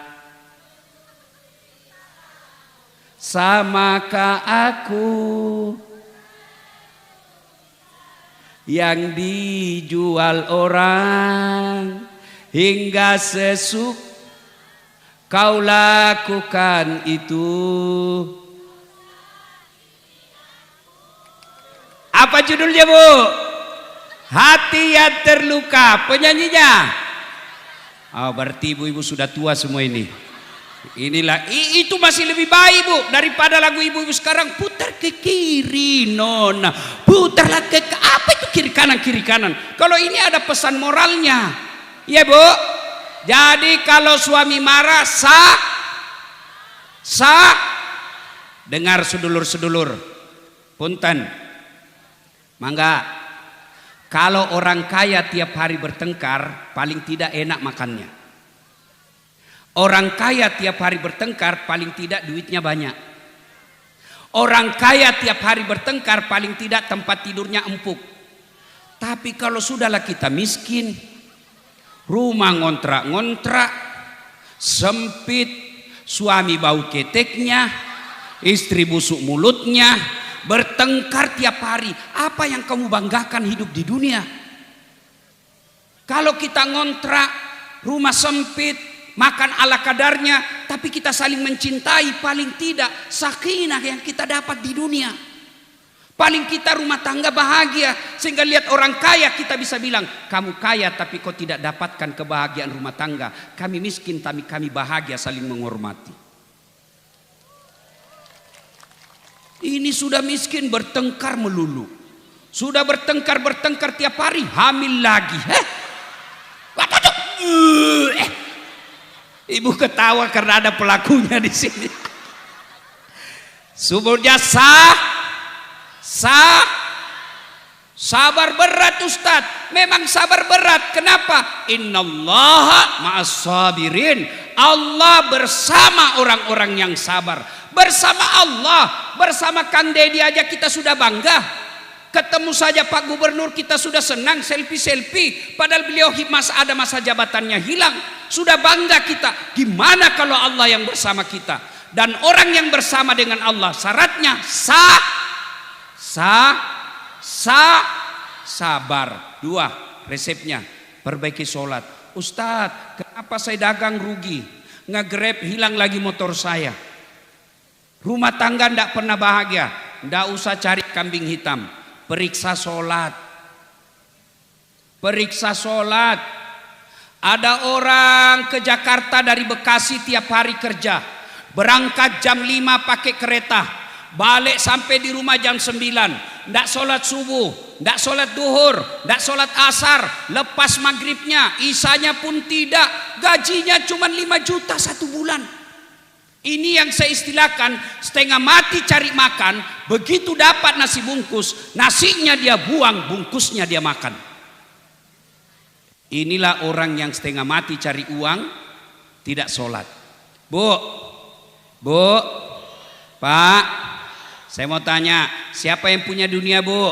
Samakah aku yang dijual orang hingga sesuk kau lakukan itu? Apa judulnya bu? Hati yang terluka. Penyanyinya? Oh, berarti ibu-ibu sudah tua semua ini. Inilah, itu masih lebih baik bu daripada lagu ibu-ibu sekarang. Putar ke kiri nona, putarlah ke apa itu kiri kanan. Kalau ini ada pesan moralnya, ya bu. Jadi kalau suami marah, dengar sedulur-sedulur, punten. Mangga, kalau orang kaya tiap hari bertengkar, paling tidak enak makannya. Orang kaya tiap hari bertengkar, paling tidak duitnya banyak. Orang kaya tiap hari bertengkar, paling tidak tempat tidurnya empuk. Tapi kalau sudahlah kita miskin, rumah ngontrak-ngontrak, sempit, suami bau keteknya, istri busuk mulutnya, bertengkar tiap hari. Apa yang kamu banggakan hidup di dunia? Kalau kita ngontrak, rumah sempit, makan ala kadarnya, tapi kita saling mencintai, paling tidak sakinah yang kita dapat di dunia. Paling kita rumah tangga bahagia, sehingga lihat orang kaya kita bisa bilang, kamu kaya tapi kau tidak dapatkan kebahagiaan rumah tangga. Kami miskin tapi kami bahagia, saling menghormati. Ini sudah miskin bertengkar melulu. Sudah bertengkar tiap hari, hamil lagi. Ibu ketawa karena ada pelakunya di sini. Suburnya sabar berat Ustadz. Memang sabar berat. Kenapa? Innallaha ma'as sabirin. Allah bersama orang-orang yang sabar. Bersama Allah, bersama Kang Deddy aja kita sudah bangga. Ketemu saja Pak Gubernur kita sudah senang, selfie. Padahal beliau ada masa jabatannya hilang. Sudah bangga kita. Gimana kalau Allah yang bersama kita? Dan orang yang bersama dengan Allah syaratnya sabar. 2 resepnya, perbaiki sholat. Ustadz, kenapa saya dagang rugi? Nge-grab hilang lagi motor saya. Rumah tangga ndak pernah bahagia. Ndak usah cari kambing hitam. Periksa sholat. Ada orang ke Jakarta dari Bekasi tiap hari kerja. Berangkat jam 5 pakai kereta. Balik sampai di rumah jam 9. Ndak sholat subuh, ndak sholat duhur, ndak sholat asar. Lepas maghribnya, isanya pun tidak. Gajinya cuma 5 juta 1 bulan. Ini yang saya istilahkan setengah mati cari makan. Begitu dapat nasi bungkus, nasinya dia buang, bungkusnya dia makan. Inilah orang yang setengah mati cari uang, tidak sholat. Bu, Pak, saya mau tanya, siapa yang punya dunia, Bu?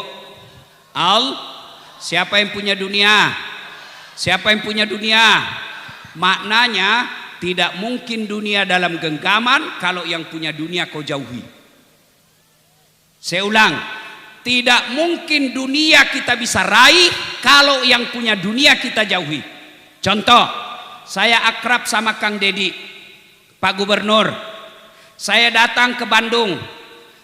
Siapa yang punya dunia? Siapa yang punya dunia? Maknanya tidak mungkin dunia dalam genggaman kalau yang punya dunia kau jauhi. Saya ulang, tidak mungkin dunia kita bisa raih kalau yang punya dunia kita jauhi. Contoh, saya akrab sama Kang Dedi, Pak Gubernur. Saya datang ke Bandung.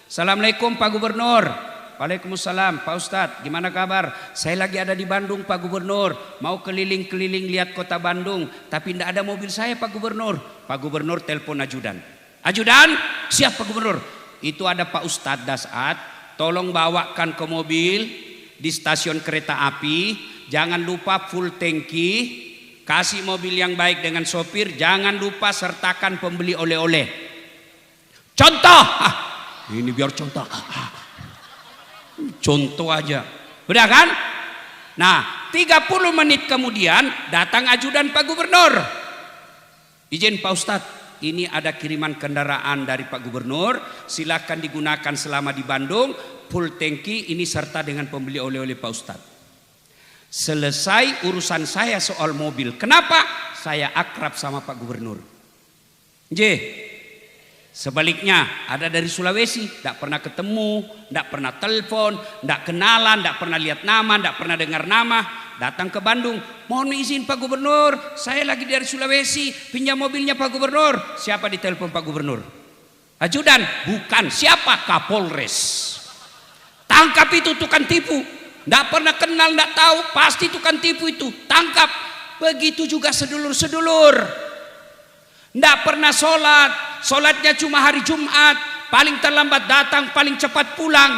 Assalamualaikum Pak Gubernur. Waalaikumsalam Pak Ustadz, gimana kabar? Saya lagi ada di Bandung Pak Gubernur, mau keliling-keliling lihat kota Bandung, tapi tidak ada mobil saya Pak Gubernur. Pak Gubernur telepon ajudan. Ajudan, siap Pak Gubernur. Itu ada Pak Ustadz Dasat, tolong bawakan ke mobil di stasiun kereta api, jangan lupa full tangki, kasih mobil yang baik dengan sopir, jangan lupa sertakan pembeli oleh-oleh. Contoh, ini biar contoh. Contoh aja, udah kan? Nah, 30 menit kemudian datang ajudan Pak Gubernur. Izin Pak Ustadz, ini ada kiriman kendaraan dari Pak Gubernur, silakan digunakan selama di Bandung, full tangki, ini serta dengan pembeli oleh-oleh Pak Ustadz. Selesai urusan saya soal mobil. Kenapa? Saya akrab sama Pak Gubernur. Sebaliknya ada dari Sulawesi, tidak pernah ketemu, tidak pernah telepon, tidak kenalan, tidak pernah lihat nama, tidak pernah dengar nama, datang ke Bandung. Mohon izin Pak Gubernur, saya lagi dari Sulawesi, pinjam mobilnya Pak Gubernur. Siapa ditelepon Pak Gubernur? Ajudan? Bukan. Siapa? Kapolres. Tangkap itu tukang tipu. Tidak pernah kenal, tidak tahu, pasti tukang tipu itu. Tangkap. Begitu juga sedulur-sedulur. Tidak pernah sholat, sholatnya cuma hari Jumat, paling terlambat datang, paling cepat pulang.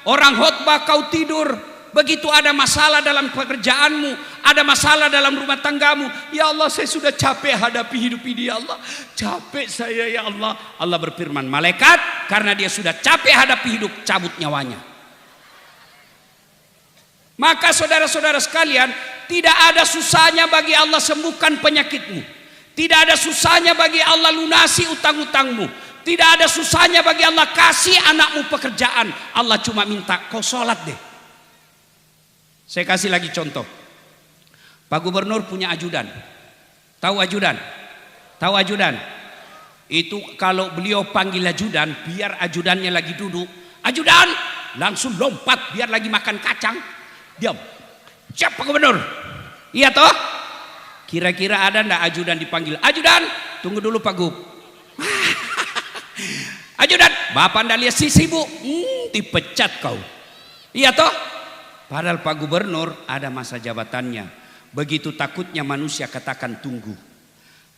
Orang khotbah kau tidur. Begitu ada masalah dalam pekerjaanmu, ada masalah dalam rumah tanggamu, ya Allah saya sudah capek hadapi hidup ini ya Allah, capek saya ya Allah. Allah berfirman, malaikat karena dia sudah capek hadapi hidup, cabut nyawanya. Maka saudara-saudara sekalian, tidak ada susahnya bagi Allah sembuhkan penyakitmu. Tidak ada susahnya bagi Allah lunasi utang-utangmu. Tidak ada susahnya bagi Allah kasih anakmu pekerjaan. Allah cuma minta kau sholat deh. Saya kasih lagi contoh. Pak Gubernur punya ajudan. Tahu ajudan? Tahu ajudan? Itu kalau beliau panggil ajudan, biar ajudannya lagi duduk, ajudan langsung lompat biar lagi makan kacang. Diam. Siap Pak Gubernur. Iya toh? Kira-kira ada ndak ajudan dipanggil? Ajudan, tunggu dulu Pak Gub. Ajudan, Bapak ndak lihat sisi Bu? Dipecat kau. Iya toh? Padahal Pak Gubernur ada masa jabatannya. Begitu takutnya manusia katakan tunggu.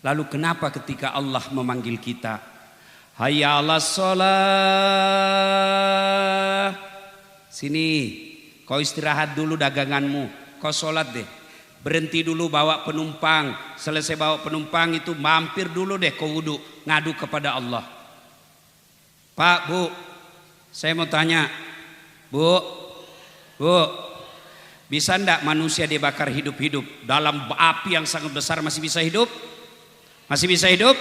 Lalu kenapa ketika Allah memanggil kita? Hayya 'alas shalah. Sini, kau istirahat dulu daganganmu. Kau sholat deh. Berhenti dulu bawa penumpang. Selesai bawa penumpang itu mampir dulu deh kau wudhu. Ngadu kepada Allah. Pak, Bu, saya mau tanya. Bu, bisa ndak manusia dibakar hidup-hidup dalam api yang sangat besar masih bisa hidup? Masih bisa hidup?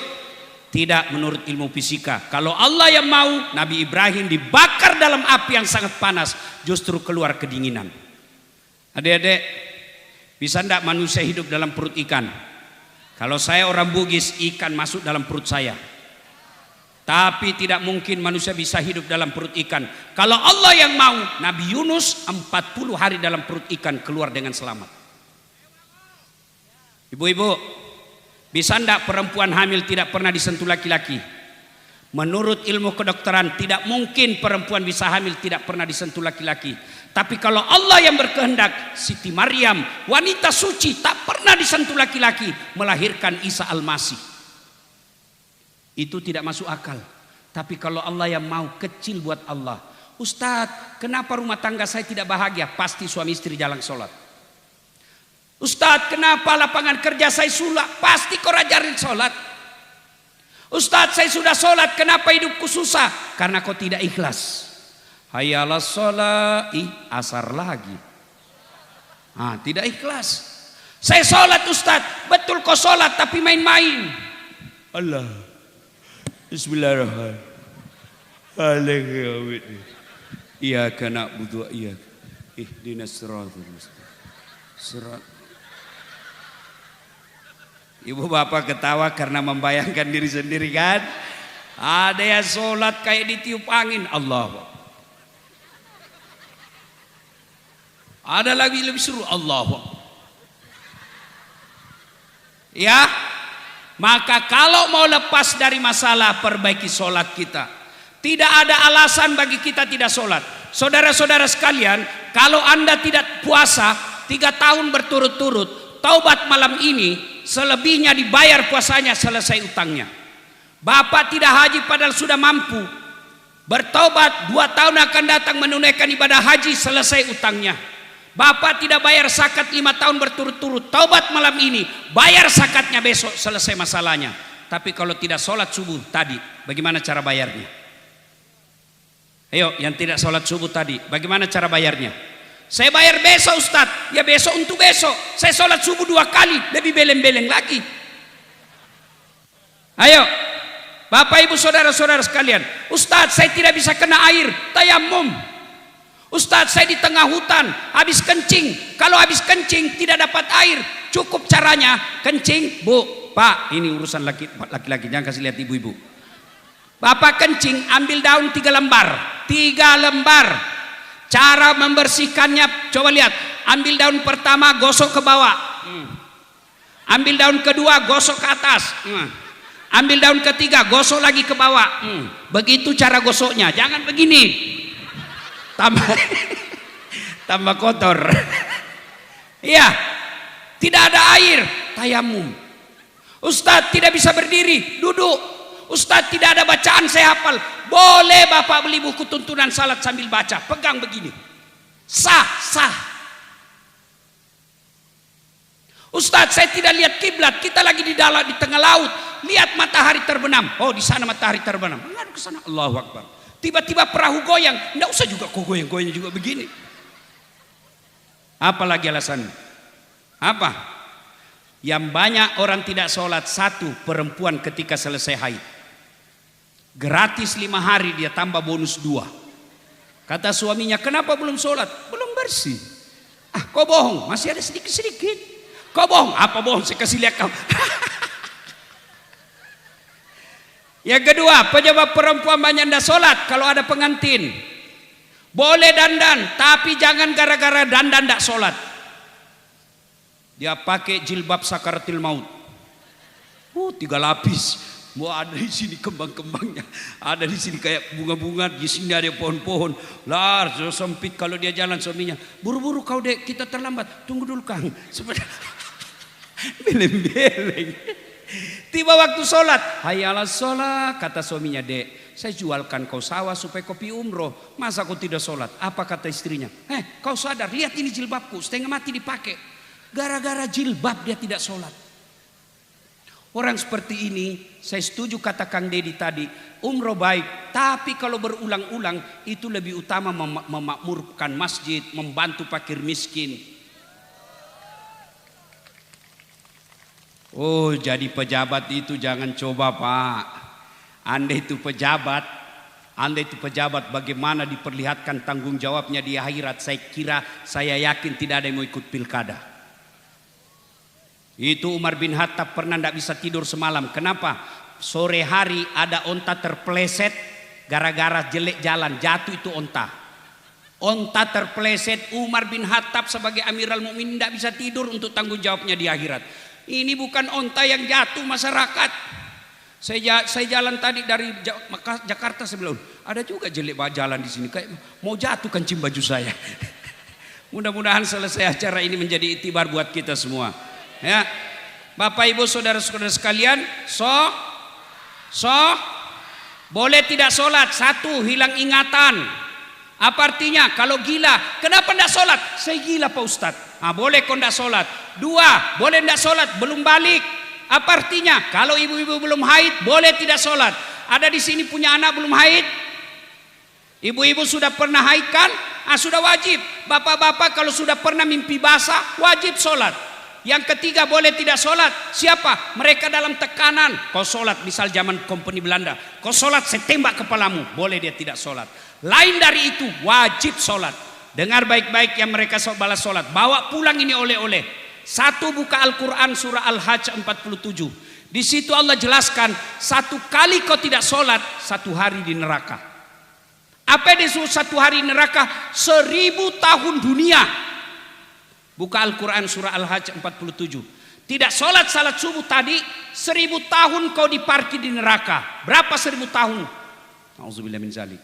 Tidak menurut ilmu fisika. Kalau Allah yang mau, Nabi Ibrahim dibakar dalam api yang sangat panas, justru keluar kedinginan. Adik-adik, bisa ndak manusia hidup dalam perut ikan? Kalau saya orang Bugis, ikan masuk dalam perut saya. Tapi tidak mungkin manusia bisa hidup dalam perut ikan. Kalau Allah yang mau, Nabi Yunus 40 hari dalam perut ikan keluar dengan selamat. Ibu-ibu, bisa ndak perempuan hamil tidak pernah disentuh laki-laki? Menurut ilmu kedokteran tidak mungkin perempuan bisa hamil tidak pernah disentuh laki-laki. Tapi kalau Allah yang berkehendak, Siti Maryam, wanita suci, tak pernah disentuh laki-laki, melahirkan Isa Al-Masih. Itu tidak masuk akal. Tapi kalau Allah yang mau, kecil buat Allah. Ustadz, kenapa rumah tangga saya tidak bahagia? Pasti suami istri jarang sholat. Ustadz, kenapa lapangan kerja saya sulak? Pasti kau ajarin sholat. Ustadz, saya sudah sholat, kenapa hidupku susah? Karena kau tidak ikhlas. Hayya 'alas shalah, asar lagi. Tidak ikhlas. Saya sholat Ustaz. Betul kau sholat tapi main-main. Allah. Bismillahirrahmanirrahim. Iyyaka na'budu wa iyyaka ihdinas siratal mustaqim. Ibu bapak ketawa karena membayangkan diri sendiri kan. Ada yang sholat kayak ditiup angin. Allah. Ada lagi lebih seru. Allah. Ya. Maka kalau mau lepas dari masalah, perbaiki sholat kita. Tidak ada alasan bagi kita tidak sholat. Saudara-saudara sekalian, kalau Anda tidak puasa 3 tahun berturut-turut, taubat malam ini, selebihnya dibayar puasanya, selesai utangnya. Bapak tidak haji padahal sudah mampu, bertaubat 2 tahun akan datang menunaikan ibadah haji, selesai utangnya. Bapak tidak bayar zakat 5 tahun berturut-turut, taubat malam ini, bayar zakatnya besok, selesai masalahnya. Tapi kalau tidak sholat subuh tadi, bagaimana cara bayarnya? Ayo, yang tidak sholat subuh tadi, bagaimana cara bayarnya? Saya bayar besok Ustadz, ya besok untuk besok. Saya sholat subuh 2 kali, lebih beleng-beleng lagi. Ayo, Bapak Ibu Saudara-saudara sekalian, Ustadz saya tidak bisa kena air, tayamum. Ustadz saya di tengah hutan, habis kencing. Kalau habis kencing tidak dapat air, cukup caranya kencing. Bu, Pak, ini urusan laki-laki, jangan kasih lihat ibu-ibu. Bapak kencing, ambil daun 3 lembar. 3 lembar. Cara membersihkannya, coba lihat. Ambil daun pertama, gosok ke bawah. Ambil daun kedua, gosok ke atas. Ambil daun ketiga, gosok lagi ke bawah. Begitu cara gosoknya, jangan begini. Tambah kotor. Iya, tidak ada air, tayamum. Ustadz tidak bisa berdiri, duduk. Ustadz tidak ada bacaan saya hafal, boleh Bapak beli buku tuntunan salat sambil baca, pegang begini, sah. Ustadz saya tidak lihat kiblat, kita lagi di dalam di tengah laut, lihat matahari terbenam. Oh di sana matahari terbenam, menghadap ke sana, Allahu Akbar. Tiba-tiba perahu goyang, enggak usah juga kok goyang-goyang juga begini. Apalagi alasannya? Apa? Yang banyak orang tidak sholat, 1, perempuan ketika selesai haid. Gratis 5 hari dia tambah bonus 2. Kata suaminya, kenapa belum sholat? Belum bersih. Ah kau bohong, masih ada sedikit-sedikit. Kau bohong, apa bohong? Saya kasih lihat kau. Yang kedua, penyebab perempuan banyak tidak sholat kalau ada pengantin. Boleh dandan, tapi jangan gara-gara dandan tidak sholat. Dia pakai jilbab sakaratil maut. 3 lapis. Mau ada di sini kembang-kembangnya, ada di sini kayak bunga-bunga, di sini ada pohon-pohon. Lah, sempit kalau dia jalan suaminya. Buru-buru kau dek, kita terlambat. Tunggu dulu Kang. Beleng-beleng. Tiba waktu sholat, hayalah sholat, kata suaminya, dek, saya jualkan kau sawah supaya kau pi umroh, masa kau tidak sholat? Apa kata istrinya? Kau sadar, lihat ini jilbabku, setengah mati dipakai. Gara-gara jilbab dia tidak sholat. Orang seperti ini, saya setuju kata Kang Dedi tadi, umroh baik, tapi kalau berulang-ulang itu lebih utama memakmurkan masjid, membantu fakir miskin. Oh, jadi pejabat itu jangan coba Pak. Anda itu pejabat, bagaimana diperlihatkan tanggung jawabnya di akhirat. Saya yakin tidak ada yang mau ikut pilkada. Itu Umar bin Khattab pernah tidak bisa tidur semalam. Kenapa? Sore hari ada onta terpleset gara-gara jelek jalan, jatuh itu onta. Onta terpleset, Umar bin Khattab sebagai Amirul Mukminin tidak bisa tidur untuk tanggung jawabnya di akhirat. Ini bukan onta yang jatuh masyarakat. Saya jalan tadi dari Jakarta sebelum, ada juga jelek jalan di sini kayak mau jatuh kancing baju saya. Mudah-mudahan selesai acara ini menjadi itibar buat kita semua. Ya, Bapak Ibu saudara-saudara sekalian, boleh tidak sholat. 1, hilang ingatan. Apa artinya? Kalau gila, kenapa tidak sholat? Saya gila Pak Ustadz. Boleh kau tidak sholat. 2, boleh tidak sholat, belum balik. Apa artinya? Kalau ibu-ibu belum haid, boleh tidak sholat. Ada di sini punya anak belum haid? Ibu-ibu sudah pernah haid kan? Sudah wajib. Bapak-bapak kalau sudah pernah mimpi basah, wajib sholat. Yang ketiga boleh tidak sholat. Siapa? Mereka dalam tekanan. Kau sholat, misal zaman kompeni Belanda. Kau sholat, saya tembak kepalamu. Boleh dia tidak sholat. Lain dari itu, wajib sholat. Dengar baik-baik yang mereka balas sholat. Bawa pulang ini oleh-oleh. Satu, buka Al-Quran surah Al-Hajj 47. Di situ Allah jelaskan, satu kali kau tidak sholat, 1 hari di neraka. Apa yang disebut 1 hari neraka? 1000 tahun dunia. Buka Al-Quran surah Al-Hajj 47. Tidak sholat salat subuh tadi, 1000 tahun kau diparkir di neraka. Berapa 1000 tahun? Nauzubillah min zalik.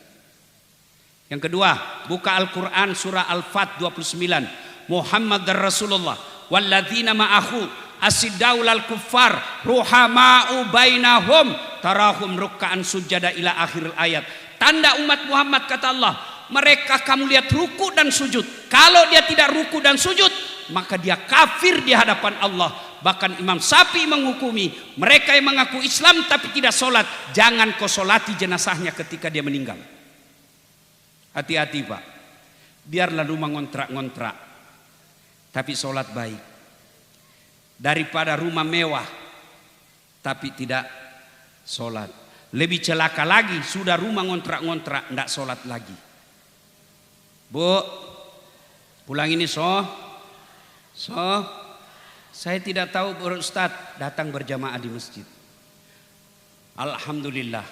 Yang kedua, buka Al-Quran surah Al-Fat 29. Muhammad Rasulullah walladzina ma'ahu asiddaul al-kuffar ruhama'u bainahum tarahum ruk'an sujada ila akhir ayat. Tanda umat Muhammad kata Allah, mereka kamu lihat ruku dan sujud. Kalau dia tidak ruku dan sujud, maka dia kafir di hadapan Allah. Bahkan Imam Syafi'i menghukumi mereka yang mengaku Islam tapi tidak sholat, jangan kau sholati jenazahnya ketika dia meninggal. Hati-hati Pak, biarlah rumah ngontrak-ngontrak tapi sholat baik, daripada rumah mewah tapi tidak sholat. Lebih celaka lagi, sudah rumah ngontrak-ngontrak tidak sholat lagi. Bu, pulang ini saya tidak tahu Ustadz datang berjamaah di masjid. Alhamdulillah,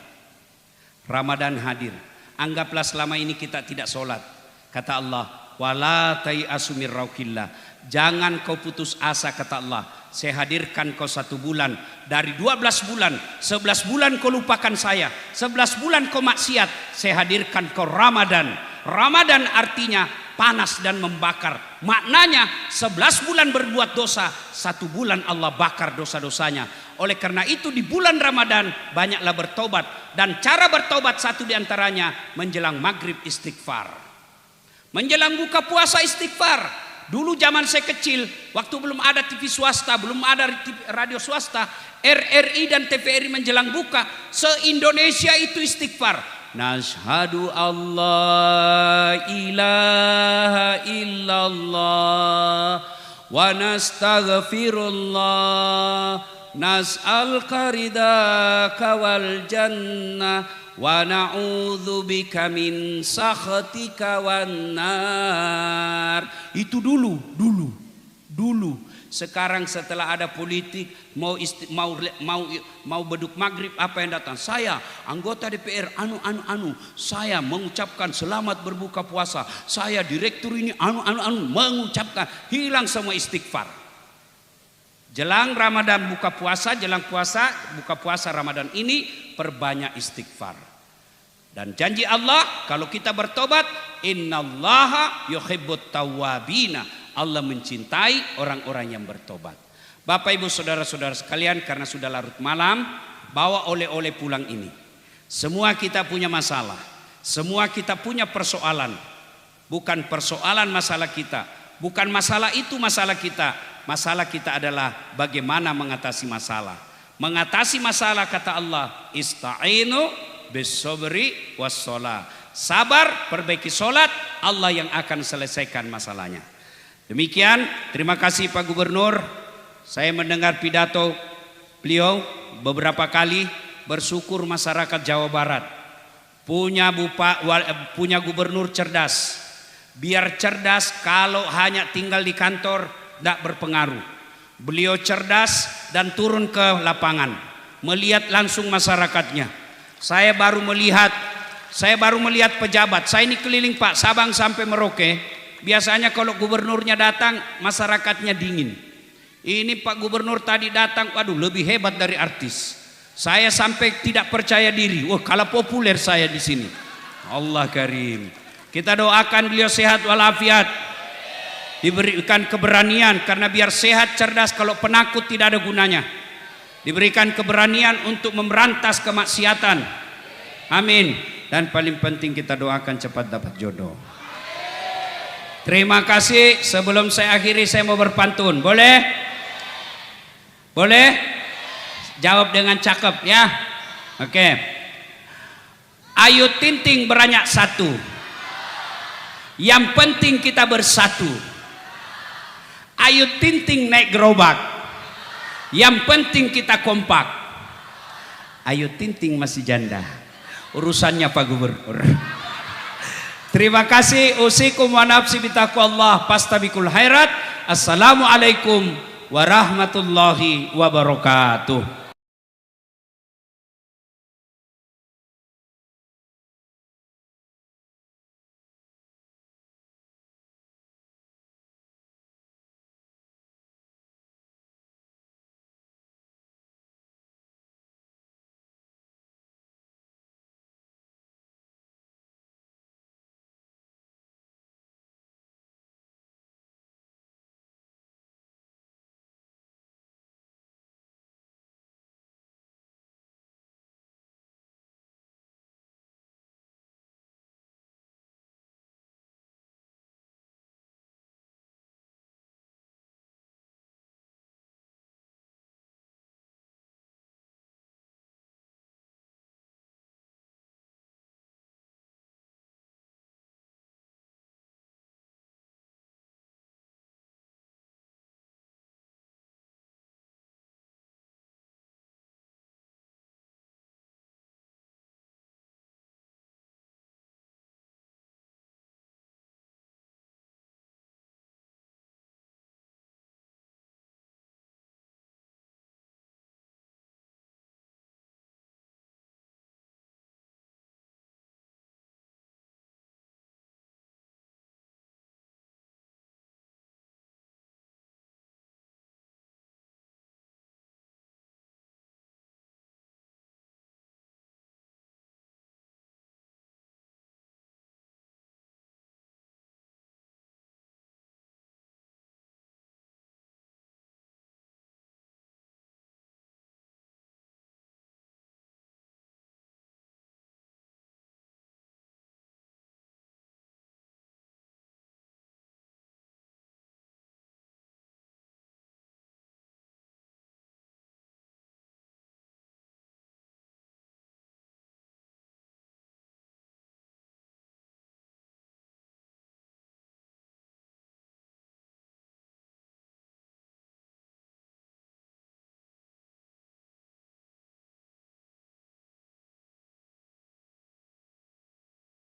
Ramadan hadir. Anggaplah selama ini kita tidak sholat. Kata Allah, wala tai'asu mir rauqillah. Jangan kau putus asa, kata Allah. Saya hadirkan kau 1 bulan. Dari 12 bulan, 11 bulan kau lupakan saya, 11 bulan kau maksiat, saya hadirkan kau Ramadan. Ramadan artinya panas dan membakar. Maknanya 11 bulan berbuat dosa, 1 bulan Allah bakar dosa-dosanya. Oleh karena itu di bulan Ramadan banyaklah bertobat. Dan cara bertobat satu diantaranya menjelang maghrib istighfar, menjelang buka puasa istighfar. Dulu zaman saya kecil, waktu belum ada TV swasta, belum ada radio swasta, RRI dan TVRI menjelang buka, se-Indonesia itu istighfar. Nashhadu Allah ilaha illallah wa nastaghfirullah nas'al qaridaka wal jannah wa na'udzu bika min sakhatika wan nar. Itu dulu. Sekarang setelah ada politik, mau beduk maghrib, apa yang datang? Saya anggota DPR saya mengucapkan selamat berbuka puasa. Saya direktur ini mengucapkan, hilang semua istighfar. Jelang Ramadan buka puasa, buka puasa Ramadan ini perbanyak istighfar. Dan janji Allah kalau kita bertobat, innallaha yuhibbut tawwabina. Allah mencintai orang-orang yang bertobat. Bapak Ibu saudara-saudara sekalian, karena sudah larut malam, bawa oleh-oleh pulang ini. Semua kita punya masalah, semua kita punya persoalan. Bukan persoalan masalah kita, bukan masalah itu masalah kita. Masalah kita adalah bagaimana mengatasi masalah. Mengatasi masalah kata Allah, ista'inu bis-sabri was-shalah. Sabar, perbaiki solat, Allah yang akan selesaikan masalahnya. Demikian, terima kasih Pak Gubernur. Saya mendengar pidato beliau beberapa kali, bersyukur masyarakat Jawa Barat punya gubernur cerdas. Biar cerdas, kalau hanya tinggal di kantor tidak berpengaruh. Beliau cerdas dan turun ke lapangan, melihat langsung masyarakatnya. Saya baru melihat pejabat. Saya ini keliling Pak, Sabang sampai Merauke. Biasanya kalau gubernurnya datang, masyarakatnya dingin. Ini Pak Gubernur tadi datang, waduh lebih hebat dari artis. Saya sampai tidak percaya diri. Wah, kalah populer saya di sini. Allah karim. Kita doakan beliau sehat walafiat. Diberikan keberanian, karena biar sehat cerdas, kalau penakut tidak ada gunanya. Diberikan keberanian untuk memberantas kemaksiatan. Amin. Dan paling penting kita doakan cepat dapat jodoh. Terima kasih. Sebelum saya akhiri, saya mau berpantun. Boleh? Boleh? Jawab dengan cakep ya. Oke. Ayu Tinting beranyak satu. Yang penting kita bersatu. Ayo Tinting naik gerobak. Yang penting kita kompak. Ayo Tinting masih janda. Urusannya Pak Gubernur. Terima kasih. Usikum wa nafsi bitaqwallah fastabikul khairat. Assalamualaikum warahmatullahi wabarakatuh.